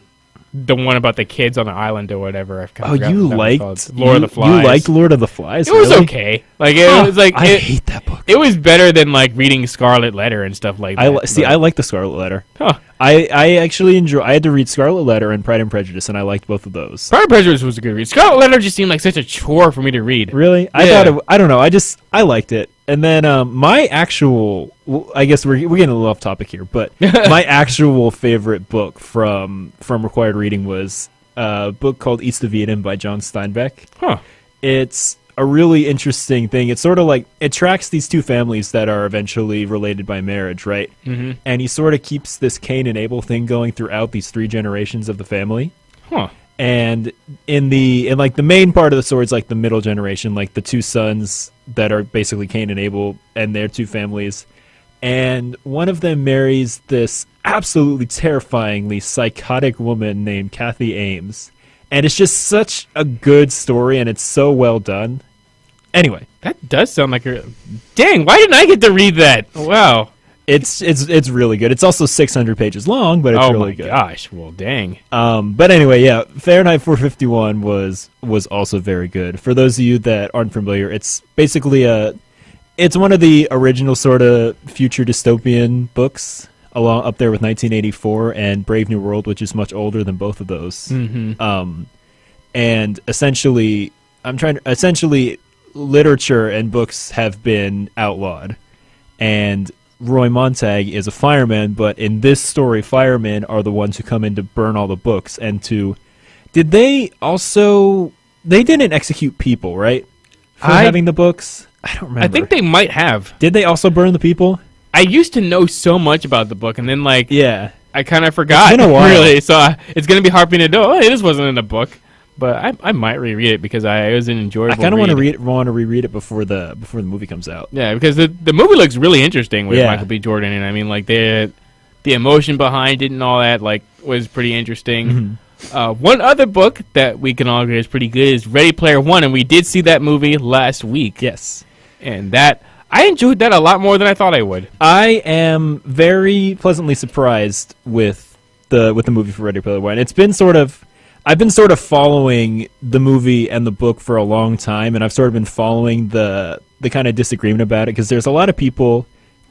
the one about the kids on the island or whatever. You liked Lord of the Flies. You liked Lord of the Flies? It was okay. Like it was like I hate that book. It was better than like reading Scarlet Letter and stuff like that. I like the Scarlet Letter. Huh. I actually enjoy. I had to read Scarlet Letter and Pride and Prejudice, and I liked both of those. Pride and Prejudice was a good read. Scarlet Letter just seemed like such a chore for me to read. Really? Yeah. I thought I don't know. I liked it. And then my actual, I guess we're getting a little off topic here, but my actual favorite book from required reading was a book called East of Eden by John Steinbeck. Huh. It's a really interesting thing. It's sort of like, it tracks these two families that are eventually related by marriage, right? Mm-hmm. And he sort of keeps this Cain and Abel thing going throughout these 3 generations of the family. Huh. And in like the main part of the story is like the middle generation, like the 2 sons that are basically Cain and Abel and their 2 families. And one of them marries this absolutely terrifyingly psychotic woman named Kathy Ames. And it's just such a good story, and it's so well done. Anyway, that does sound like a... Dang, why didn't I get to read that? Wow. It's really good. It's also 600 pages long, but it's really good. Oh my gosh, well dang. But anyway, yeah, Fahrenheit 451 was also very good. For those of you that aren't familiar, it's basically it's one of the original sort of future dystopian books, along up there with 1984 and Brave New World, which is much older than both of those. Mm-hmm. And essentially literature and books have been outlawed, and Roy Montag is a fireman, but in this story, firemen are the ones who come in to burn all the books and to... They didn't execute people, right? For having the books? I don't remember. I think they might have. Did they also burn the people? I used to know so much about the book, and then, like... Yeah. I kind of forgot. It's been a while. Really, so it's going to be hard for me to know, this wasn't in the book. But I might reread it because it was an enjoyable. I kind of want to reread it before the movie comes out. Yeah, because the movie looks really interesting with Yeah. Michael B. Jordan, and I mean, like the emotion behind it and all that, like, was pretty interesting. One other book that we can all agree is pretty good is Ready Player One, and we did see that movie last week. Yes. And that I enjoyed that a lot more than I thought I would. I am very pleasantly surprised with the movie for Ready Player One. I've been sort of following the movie and the book for a long time, and I've sort of been following the kind of disagreement about it because there's a lot of people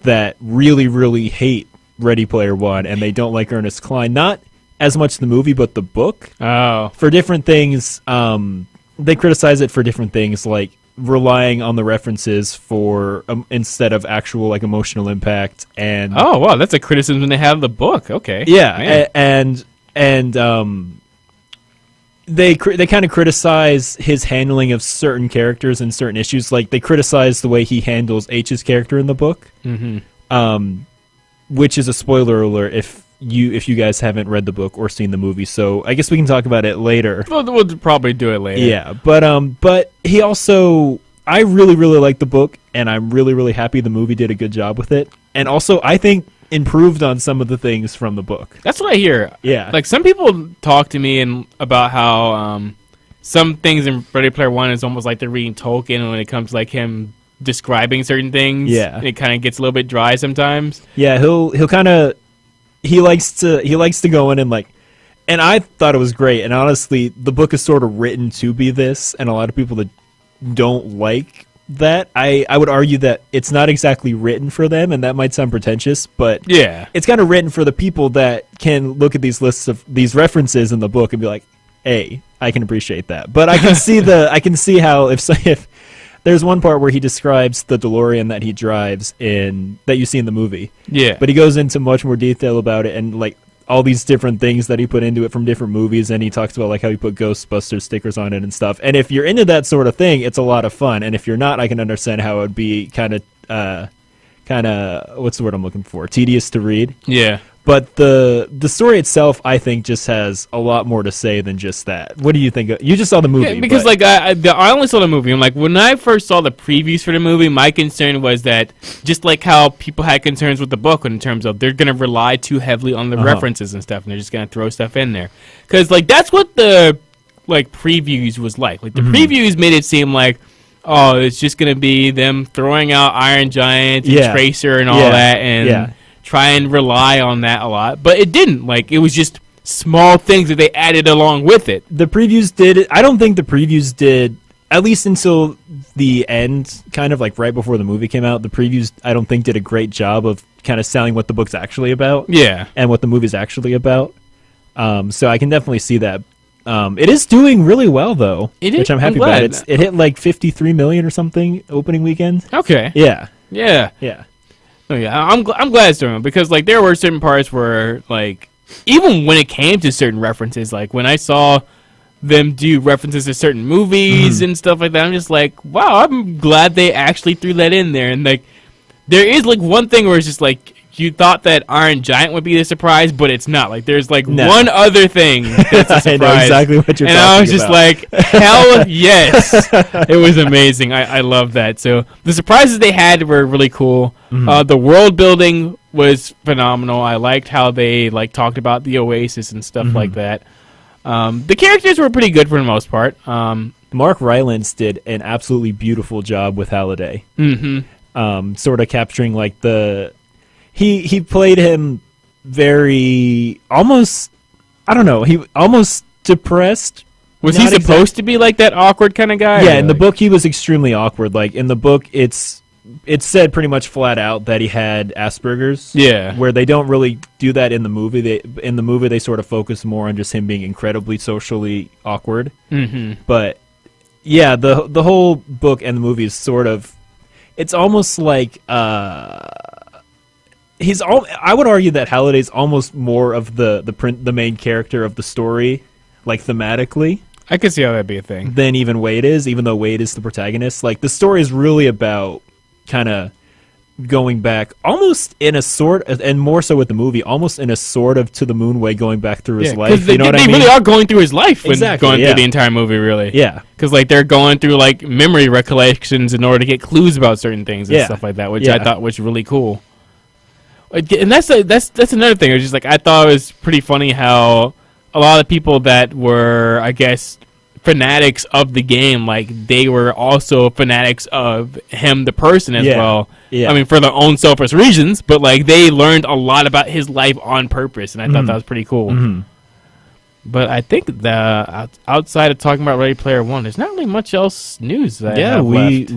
that really, really hate Ready Player One, and they don't like Ernest Cline. Not as much the movie, but the book. Oh. For different things, they criticize it for different things, like relying on the references for instead of actual like emotional impact. And Oh, wow, that's a criticism they have of the book. Okay. yeah, and they kind of criticize his handling of certain characters and certain issues. Like they criticize the way he handles H's character in the book, which is a spoiler alert if you guys haven't read the book or seen the movie. So I guess we can talk about it later. We'll probably do it later. Yeah, but he also, I really, really like the book, and I'm really, really happy the movie did a good job with it. And also, I think improved on some of the things from the book. That's what I hear. Yeah. Like, some people talk to me about how some things in Ready Player One is almost like they're reading Tolkien when it comes to, like, him describing certain things. Yeah. It kind of gets a little bit dry sometimes. Yeah, he'll kind of, he likes to go in and like, and I thought it was great. And honestly, the book is sort of written to be this, and a lot of people that don't like that, I would argue that it's not exactly written for them, and that might sound pretentious, but Yeah. it's kind of written for the people that can look at these lists of these references in the book and be like, hey, I can appreciate that. But I can see how if there's one part where he describes the DeLorean that he drives that you see in the movie. Yeah. But he goes into much more detail about it and like all these different things that he put into it from different movies, and he talks about like how he put Ghostbusters stickers on it and stuff. And if you're into that sort of thing, it's a lot of fun. And if you're not, I can understand how it would be kind of what's the word I'm looking for? Tedious to read. Yeah. But the story itself, I think, just has a lot more to say than just that. What do you think? You just saw the movie. Yeah, because but- I only saw the movie. I'm like, when I first saw the previews for the movie, my concern was that just like how people had concerns with the book in terms of they're going to rely too heavily on the references and stuff, and they're just going to throw stuff in there. Because like that's what the like previews was like. Like the previews made it seem like, oh, it's just going to be them throwing out Iron Giant and Tracer and all that, and try and rely on that a lot. But it didn't. Like it was just small things that they added along with it. The previews did. I don't think the previews did, at least until the end, kind of like right before the movie came out. The previews, I don't think, did a great job of kind of selling what the book's actually about. Yeah. And what the movie's actually about. So I can definitely see that. It is doing really well, though, which I'm happy about. It hit like 53 million or something opening weekend. Okay. Yeah. Yeah. Yeah. Oh yeah, I'm glad it's doing it because like there were certain parts where like even when it came to certain references, like when I saw them do references to certain movies and stuff like that, I'm just like, wow, I'm glad they actually threw that in there. And like there is like one thing where it's just like you thought that Iron Giant would be the surprise, but it's not. Like there's like one other thing that's a surprise. I know exactly what you're talking about. And I was just like, hell yes. It was amazing. I love that. So the surprises they had were really cool. The world building was phenomenal. I liked how they like talked about the Oasis and stuff like that. The characters were pretty good for the most part. Mark Rylance did an absolutely beautiful job with Halliday. Sort of capturing like he played him very almost, I don't know, he almost depressed. Was he supposed to be like that awkward kind of guy? Yeah, in the book he was extremely awkward. Like in the book it's said pretty much flat out that he had Asperger's. Yeah. Where they don't really do that in the movie. They sort of focus more on just him being incredibly socially awkward. But yeah, the whole book and the movie is sort of, it's almost like I would argue that Halliday's almost more of the main character of the story, like thematically. I could see how that'd be a thing. Than even Wade is, even though Wade is the protagonist. Like the story is really about kind of going back almost in a sort of, and more so with the movie, almost in a sort of to the moon way, going back through his life. They, you know what I mean? They really are going through his life when Exactly, going yeah. through the entire movie, really. Yeah. Because like they're going through like memory recollections in order to get clues about certain things and Yeah. stuff like that, which Yeah. I thought was really cool. And that's another thing. It was just like I thought it was pretty funny how a lot of people that were, I guess, fanatics of the game, like they were also fanatics of him, the person, as Yeah. well. Yeah. I mean, for their own selfish reasons, but like they learned a lot about his life on purpose, and I thought that was pretty cool. Mhm. But I think the outside of talking about Ready Player One, there's not really much else news that I Yeah, have we left.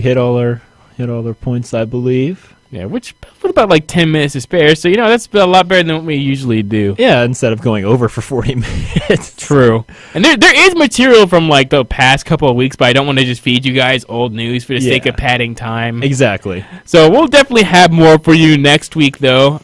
hit all our points, I believe. Yeah, which with about like 10 minutes to spare, so that's a lot better than what we usually do. Yeah, instead of going over for 40 minutes. True. And there is material from like the past couple of weeks, but I don't want to just feed you guys old news for the sake Yeah. of padding time. Exactly. So we'll definitely have more for you next week, though.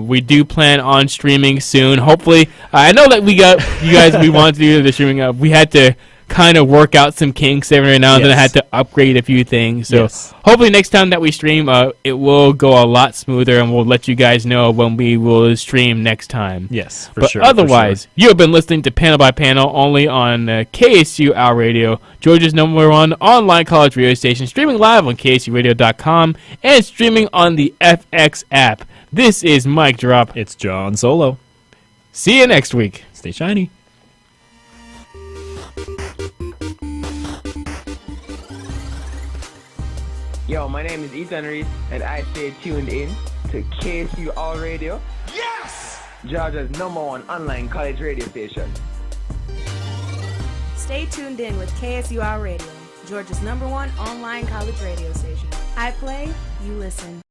We do plan on streaming soon. Hopefully, I know that we got you guys. We wanted to do the streaming. We had to kind of work out some kinks every now and then. I had to upgrade a few things. So hopefully next time that we stream, it will go a lot smoother, and we'll let you guys know when we will stream next time. Yes, for But sure. otherwise, you have been listening to Panel by Panel only on KSU Our Radio, Georgia's #1 online college radio station, streaming live on KSURadio.com and streaming on the FX app. This is Mike Drop. It's John Solo. See you next week. Stay shiny. Yo, my name is Ethan Reese, and I stay tuned in to KSU All Radio. Yes! Georgia's #1 online college radio station. Stay tuned in with KSUR Radio, Georgia's #1 online college radio station. I play, you listen.